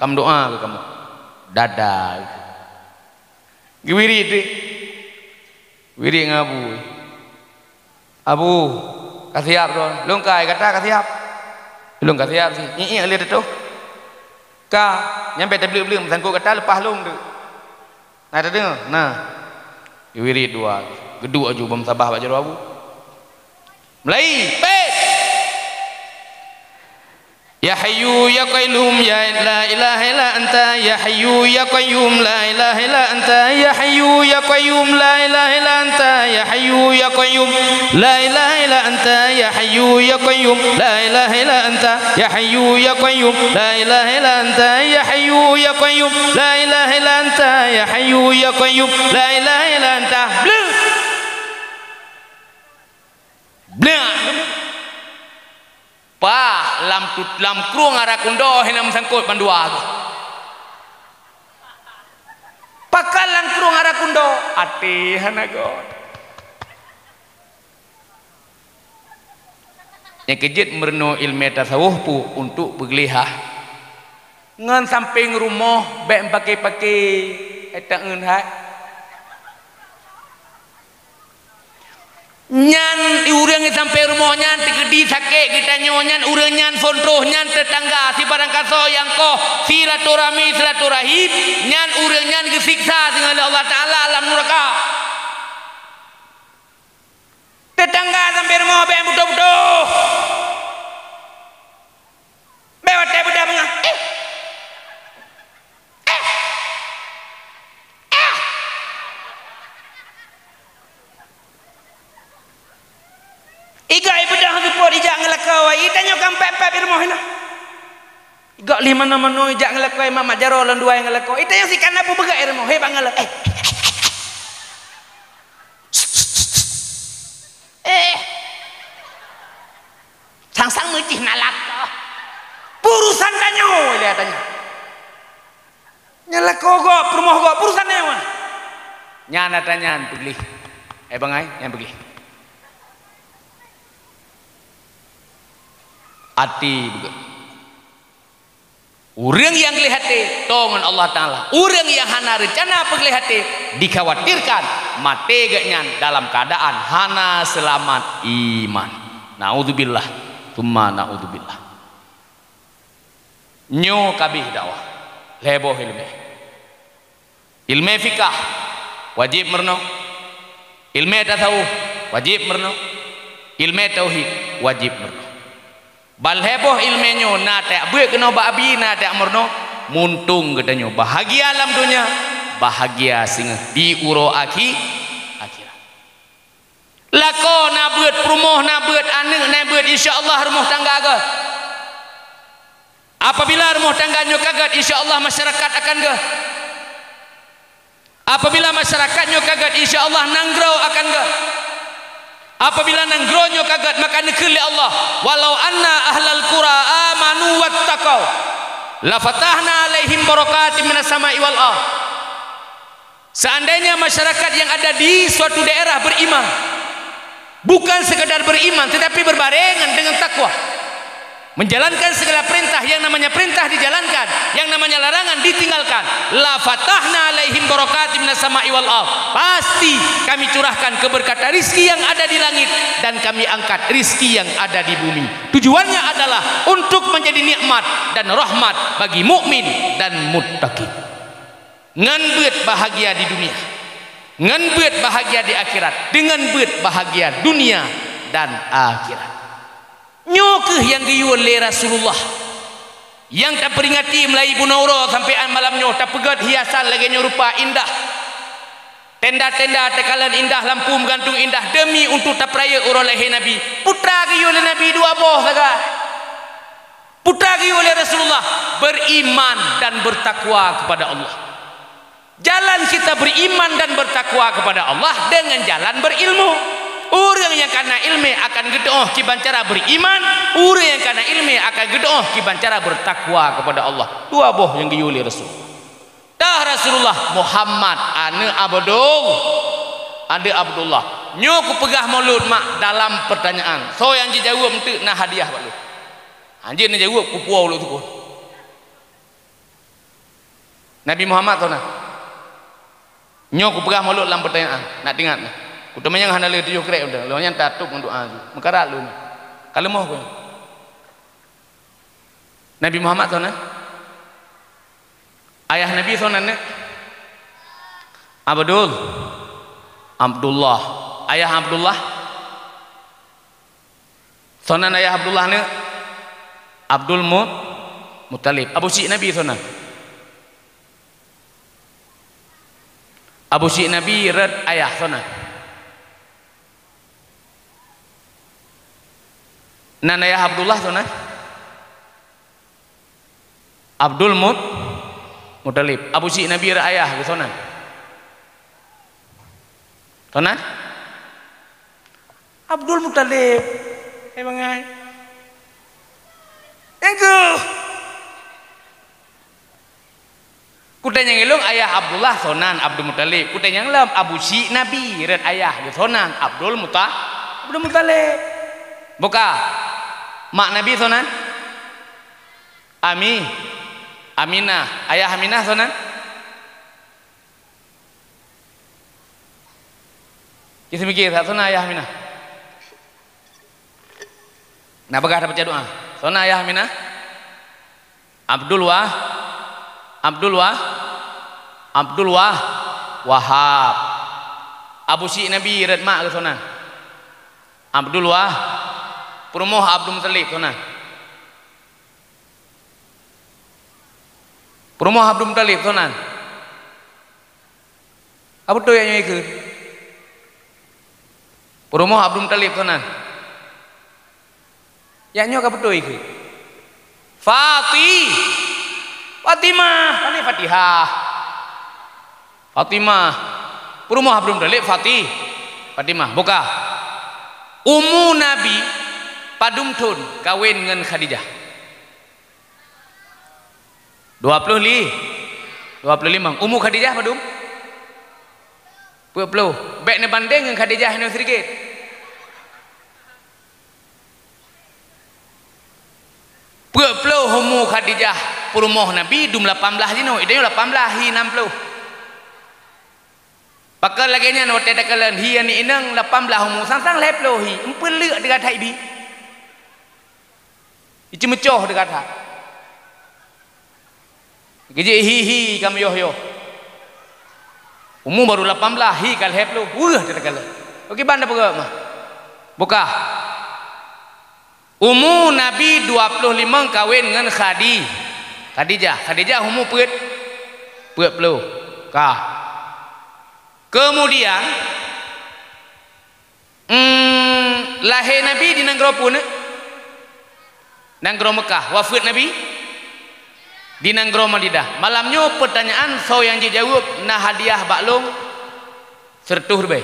kamu doa ke kamu dadah wirid wirid ngabu abu kasiap don lungkai kata kasiap belum kasiap sih ini lihat itu ka nyampe terbeli-beli sangkut kata lepas lung tu nah ada dengar nah wirid dua geduk aju bam sabah baju abu mulai pet ya hayyu ya qayyum ya la ilaha illa anta ya hayyu ya qayyum la ilaha illa anta ya hayyu ya qayyum la ilaha illa anta ya hayyu ya qayyum la ilaha illa anta ya hayyu ya qayyum la ilaha illa anta ya hayyu ya qayyum la ilaha illa anta ya hayyu ya qayyum la ilaha illa anta ya hayyu ya qayyum la ilaha illa anta blah pa lam krung ara kundo henam sangkut pandua pakal lam krung ara kundo ati hanago yang kejit merno ilmu tasawuf pu untuk bergelihah ngan samping rumah baik pakai eta ngeun hai nyan urang sampai rumah nyan tegedi sakit kita nyonya urang nyan fontroh nyan tetangga si barang kaso yang ko silaturahmi silaturahim nyan urang nyan disiksa dengan Allah Ta'ala alam neraka tetangga sampai rumah be butuh-butuh bewat teh bedah mengah iga ibadah support ijak ngelakau itanya kan pep rumah hina iga lima nama no ijak ngelakau mama jaro lan dua yang ngelakau itanya si kana pu begak rumah he bangal sang meucih nalak purusan danyo lihatanya nyalakau go rumah go purusan mah nyana tanya beli bangai yang beli hati juga orang yang kelihatan tongan Allah Ta'ala orang yang hana rencana pelihati dikhawatirkan mati gaknya dalam keadaan hana selamat iman naudzubillah tumma naudzubillah nyo kabih dakwah leboh ilmu fikah wajib merno ilmu tasawuf wajib merno ilmu tauhid wajib merno bal heboh ilmenyo na tak buat kena babi na tak murno muntung katanya bahagia alam dunia bahagia singa di uro akhirat lako na buat rumah na buat anak na buat insyaallah rumah tangga ke apabila rumah tangganya kagat insyaallah masyarakat akan ke apabila masyarakatnya kagat insyaallah nanggrau akan ke apabila nanggronyo kagat maka nekeli Allah walau anna ahlal qura amanu wattaqau la fatahna alaihim barakatim minas sama'i wal ardh seandainya masyarakat yang ada di suatu daerah beriman bukan sekadar beriman tetapi berbarengan dengan takwa menjalankan segala perintah yang namanya perintah dijalankan yang namanya larangan ditinggalkan la fatahna alaihim barakatim minas sama'i wal ardh pasti kami curahkan keberkatan rizki yang ada di langit dan kami angkat rizki yang ada di bumi tujuannya adalah untuk menjadi nikmat dan rahmat bagi mukmin dan muttaqin ngan beut bahagia di dunia ngan beut bahagia di akhirat dengan beut bahagia dunia dan akhirat Nyokeh yang giul le Rasulullah yang tak peringati melai bunawra sampai malam nyo tak pegat hiasan lagi nyo rupa indah, tenda-tenda tekalan indah, lampu menggantung indah demi untuk tak peraya urang leher Nabi. Putra giul Nabi dua boh saga. Putra giul Rasulullah beriman dan bertakwa kepada Allah. Jalan kita beriman dan bertakwa kepada Allah dengan jalan berilmu. Orang yang karena ilmu akan gedoh kiban cara beriman, orang yang karena ilmu akan gedoh kiban cara bertakwa kepada Allah. Dua boh yang giuli Rasul. Dah Rasulullah Muhammad ane Abdullah. Nyo ku pegah mulut mak dalam pertanyaan. So yang dijawab mentu nah hadiah bak lu. Anjir ni jawab ku puau lu tu. Nabi Muhammad tu nah. Nyo ku pegah mulut dalam pertanyaan. Nak dengar nah. Utamanya yang handal itu krek udah, lo yang tatuk untuk azu, mengkarat lu. Kalau mau kau, Nabi Muhammad sana, ayah Nabi sana ne, Abdullah, ayah Abdullah, sana ayah Abdullah ne, Abdul Muttalib, Abu Syekh Nabi sana, Abu Syekh Nabi red ayah sana. Nan ayah Abdullah tu nah Abdul Muttalib, Abu Syekh Nabi ayah ke sana sana Abdul Muttalib bangai itu kutanya ngelong ayah Abdullah sonan Abdul Muttalib, kutanya ngelam Abu Syekh Nabi red ayah ke sonan Abdul Muttalib buka mak Nabi sonan Aminah, ayah Aminah sonan kisah mikir tak sonan ayah Aminah nak bagah dapat doa sonan ayah Aminah Abdul Wahab, Abu Syekh Nabi red mak ke sonan Abdul Perumoh Abdul Muttalib sana. Perumoh Abdul Muttalib sana. Apa tu yang ikut? Perumoh Abdul Muttalib sana. Yang nyok apa tu ikut? Fatimah, ini Fatihah. Fatimah. Perumoh Abdul Muttalib Fatimah. Buka. Ummu Nabi padum tun kawin dengan Khadijah 25 Ummu Khadijah padum 20 bek ne banding dengan Khadijah ni sedikit Ummu Khadijah perumoh Nabi dum 18 dino idenya 18 hi 60 pakal lagi ni no teda kalan hi ni inang 18 ummu sang-sang leplo hi empel leuk dekat hai bi itu mecoh dekat hak geje hi kami yo umur baru 18 hi kal hep lu tetekal okey banda pega mah buka umur Nabi 25 kawin dengan Khadijah umur peut pelu kah kemudian lahir Nabi di negara pun Nanggro Mekah, wafat Nabi di Nanggro Madinah. Malamnya pertanyaan so yang dijawab nah hadiah baklong sertuh be.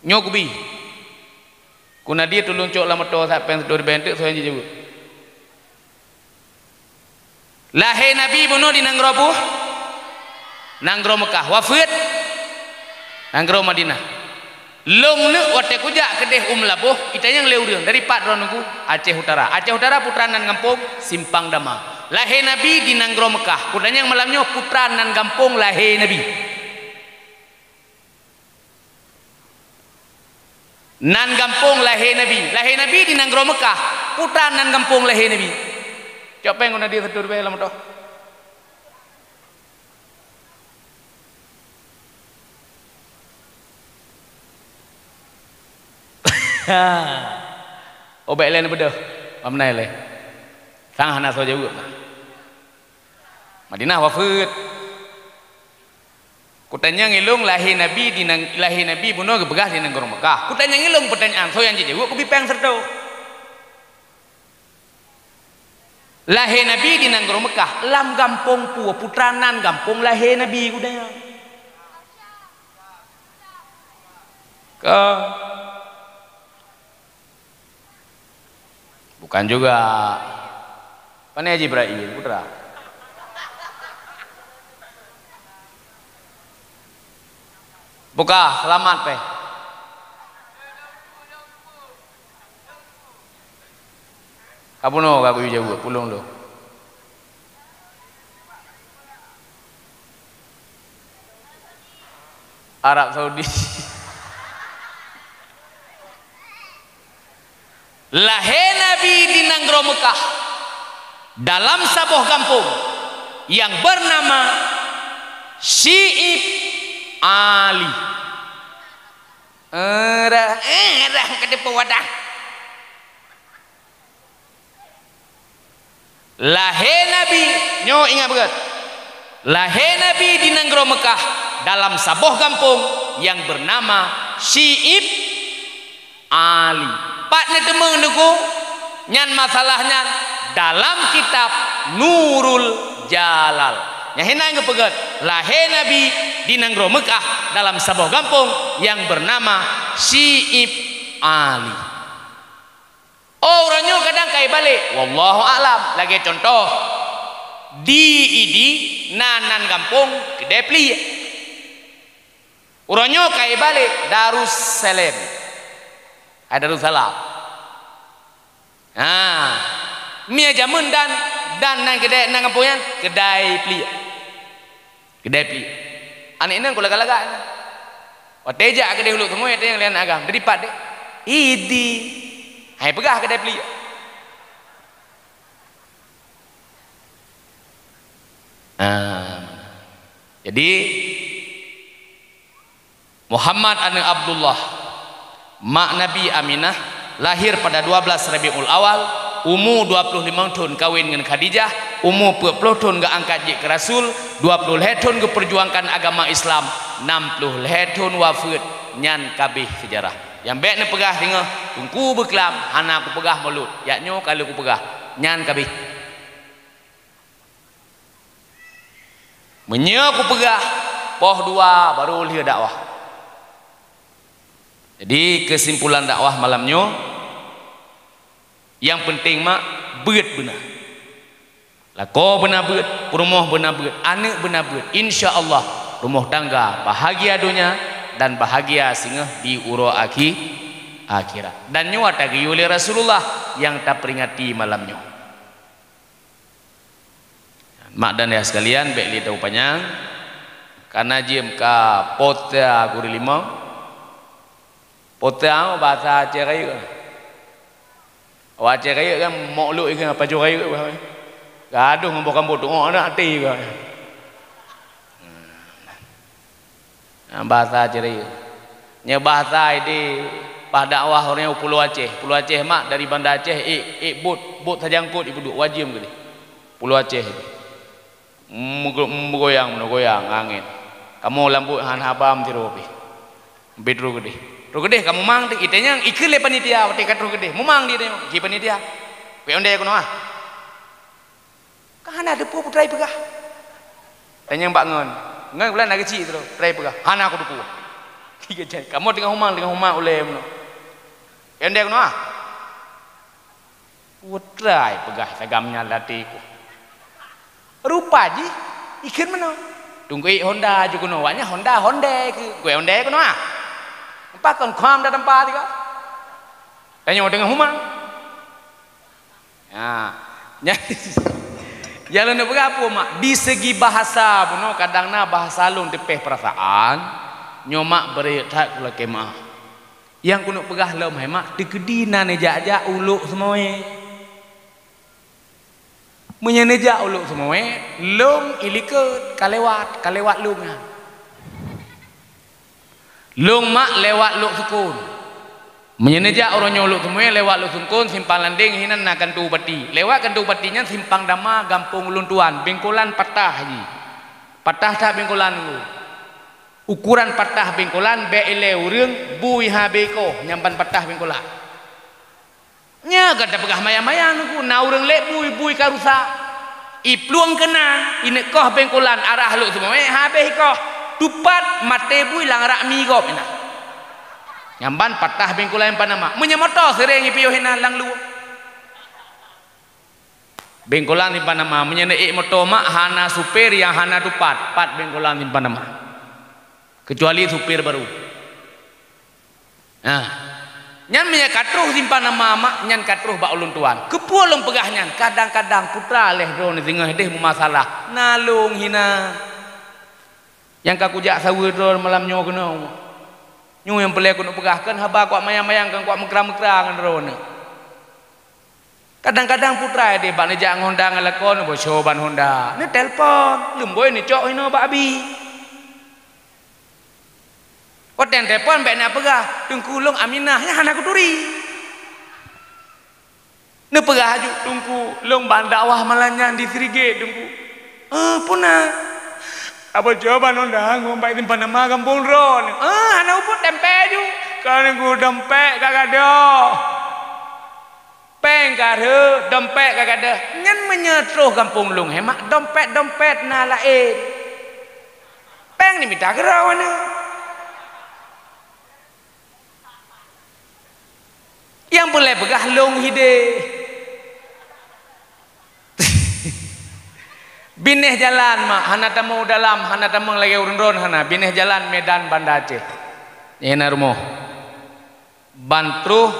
Nyokbi. Kuna dia tulung cok lama to sak pen sertuh bentuk so yang dijawab. Lahir Nabi bunuh di Nanggro Mekah, wafat Nanggro Madinah. Long ne wate kujak kedeh labuh kita yang leurang dari Pak Dronungku Aceh Utara putranan Gampung Simpang Dama lahir Nabi di Nanggro Mekah putranya yang malamnya putranan Gampung lahir Nabi nan Gampung lahir Nabi di Nanggro Mekah putranan Gampung lahir Nabi coba yang guna dia sedur bae lama toh Obat lain bedah. Pamnai le. Sang hana so jauh. Madinah wafat. Kutanya ngilung lahir Nabi bunuh ke begah di negara Mekah. Kutanya ngilung pertanyaan so yang jauh ku bipeng serta. Lahir Nabi di negara Mekah, lam gampung putranan gampung lahir Nabi kudanya. Ke bukan juga Pane Haji Ibrahim putra. Buka selamat pe. Kapuno kaku jauh pulung lo. Arab Saudi. Lahir Nabi di negara Mekah dalam sebuah kampung yang bernama Syi'ib Ali. Kedepan wadah. Lahir Nabi, nyo ingat berat. Lahir Nabi di negara Mekah dalam sebuah kampung yang bernama Syi'ib Ali. Paknya temeng niku nyan masalahnya dalam kitab Nurul Jalal. Nyahina yang pegat lahir Nabi di negara Mekah dalam sebuah kampung yang bernama Syi'ib Ali. Orangnya kadang kai balik. Wallahu a'lam. Lagi contoh di nanan kampung Kedai Pli. Orangnya kai balik Darussalam. Ada Darussalam. Nah, mia jamun dan nang kedai nang kampungnya Kedai Pli. Kedai Pli. Anak ini kula galaga. Wateja kedai hulu semua yang lian agam. Daripada idi hai pegah Kedai Pli. Jadi Muhammad an Abdullah mak Nabi Aminah lahir pada 12 Rabiul Awal, umur 25 tahun kawin dengan Khadijah, umur 40 tahun ke angkat je ke Rasul, 20 tahun ke perjuangkan agama Islam, 60 tahun wafat nyan kabeh sejarah. Yang baik ni pegah tengah tungku berkelam hana aku pegah mulut yaknyo kalau aku pegah nyan kabeh menya aku pegah poh dua baru lihat dakwah. Jadi kesimpulan dakwah malamnya yang penting mak beut benar lako benar beut rumah benar beut anak benar beut insyaallah rumah tangga bahagia dunia dan bahagia singgah di uro akhirat dan nyuat lagi oleh Rasulullah yang tak peringati malamnya. Mak dan ya sekalian baik li tahu panjang karena jem ka pota guru lima pota bahasa cerai awak cerai kan makluk kan apa cerai gaduh ngomong bodoh anak hati kan bahasa cerai nya bahasa ini pada dakwah orangnya Pulau Aceh mak dari Banda Aceh bot sajangkut ibu duk wajib gede Pulau Aceh menggoyang angin kamu lambut han habam tiropi bedro gede kamu mang itenya ikil le panitia wate katro gede mumang dia ki panitia pe onde kuno ah kana depu putrai pegah tanya mbak ngan bulan lagi kecil terus putrai pegah hana aku depu kamu dengan humang oleh mno pe onde kuno ah putrai pegah sagamnya latiku rupa ji ikan mana tunggu Honda juga kuno waknya Honda ke gue Honda kuno ah empat kon kwam dah tempat juga tanya dengan humang ya jalan berapa mak di segi bahasa buno kadangna bahasa lung tepeh perasaan nyomak beretak kula kemah yang kuno pegah lom hemak digedina ne jaja uluk semuanya menyeneja uluk semua lung ilikut kalewat lung mak lewat luk sukun Menyenejak orang nyoluk semua lewat lu sungkun simpang landing hinan na kantu pati. Lewat kantu patinya simpang dama gampung luntuan bengkolan patah haji. Patah tak bengkolan lu. Ukuran patah bengkolan be ele urang bui ha beko nyampan patah bengkolan. Nya gada pegah mayang-mayang ku na urang lek bui karusa. I pluang kena inek koh bengkolan arah lu semua habis koh tupat mate bui lang rak mi gop ina. Nyamban patah bengkolan panama menyemoto sering ipiyo hina lang lu bengkolan di Panama menyenei moto mak hana supir yang hana tupat pat bengkolan di Panama kecuali supir baru nah nyan menyakatruh di Panama mak nyan katruh bak ulun tuan kepualong pegah nyan kadang-kadang putra leh drone tengah deh masalah nalung hina yang kakujak sawi drone malam nyo kena nyu yang pelai aku nak pegahkan haba kuat mayang-mayang kan kuat mekra-mekra kan rona kadang-kadang putra dia bak nejak Honda ngalakon bo coban Honda ni telpon lemboi ni cok hino bak abi koten telpon bak nak pegah tungku long Aminah nya hana kuturi ni pegah aju tungku long bandakwah malanya di Srige tungku punah apa coba Honda ngombai di Panama kampung ron hana uput tempe ju kan ku dempek kagak ada peng kare dempek kagak ada nyen menyetruh kampung lung hemak dompet na lain peng ni minta kerau ni yang boleh begah lung hide bineh jalan mak hana tamu dalam hana tamu lagi urun-urun hana bineh jalan Medan Banda Aceh ini rumah bantruh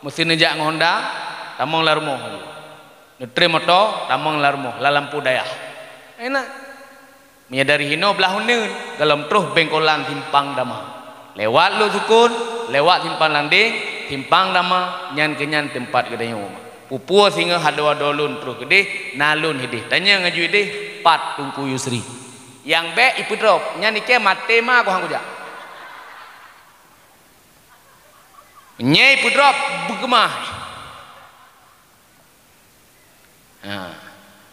mesti nejak Honda tamu la rumah netri moto tamu la rumah la lampu dayah enak menyadari hino belah huneun dalam truh bengkolan timpang dama lewat lu sukun lewat timpang landing timpang dama nyan kenyan tempat gedenya rumah pupu singa hadwa dolun terus gede nalun hidih tanya ngaju hidih pat tungku Yusri yang be ipu drop nyani ke mate ma aku hangguja nyai ipu drop begemah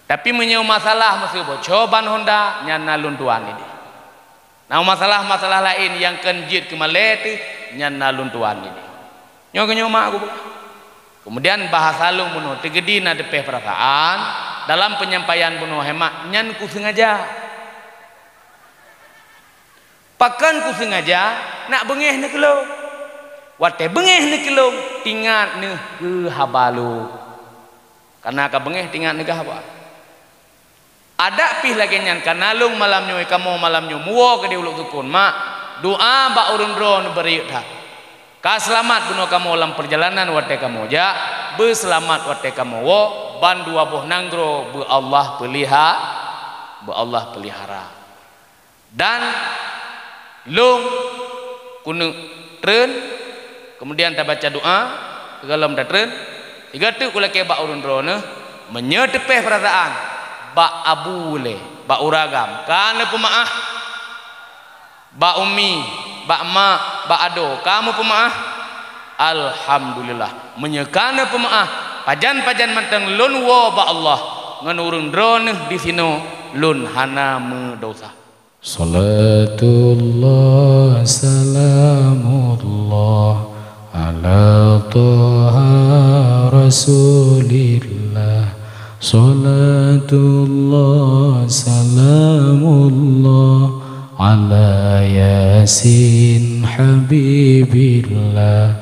tapi menyau masalah mesti coban Honda nyan nalun tuan ini nah masalah lain yang kenjit ke Malay nyan nalun tuan ini nyok mak aku kemudian bahasa lung bunuh tegedi na depeh perasaan dalam penyampaian bunuh hemat nyan ku sengaja pakan ku sengaja nak bengeh ni kelong wate bengeh ni kelong tingat ni ke habalu karena ka bengeh tingat ni ke haba ada pih lagi nyan kanalung malamnyo kamu malamnyo muo ke di uluk tukun mak doa ba urun dron beriut ha ka selamat bunuh kamu dalam perjalanan wate kamu ja berselamat wate kamu wo ban dua buah nanggro bu Allah pelihara dan lung kunu tren kemudian ta baca doa dalam ta tren tiga tu kula ke ba urun drone menyetepeh perasaan ba abule ba uragam kana pemaah ba umi ba mak ba ado kamu pemaah alhamdulillah menyekana pemaah pajan manteng lun wo ba Allah nganurun drone di sino lun hana mendosa salatullah salamullah ala taha rasulillah salatullah salamullah ala yasin habibillah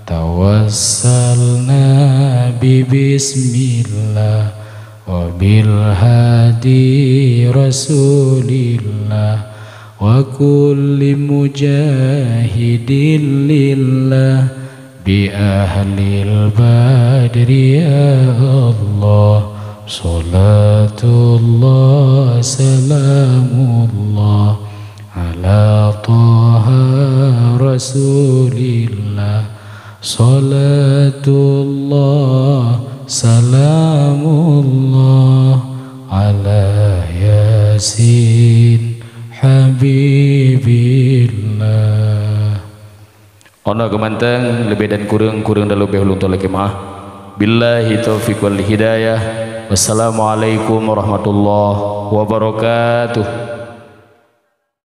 tawassalna bismillah wa bil hadi rasulillah wa kulli mujahidin lillah bi ahlil badri ya Allah salatullah salamullah ala taha rasulillah salatullah salamullah ala yasin habibillah Ono kemanteng lebih dan kurang dan lebih ulun tolak maaf. Billahi taufiq wal hidayah. Wassalamualaikum warahmatullahi wabarakatuh.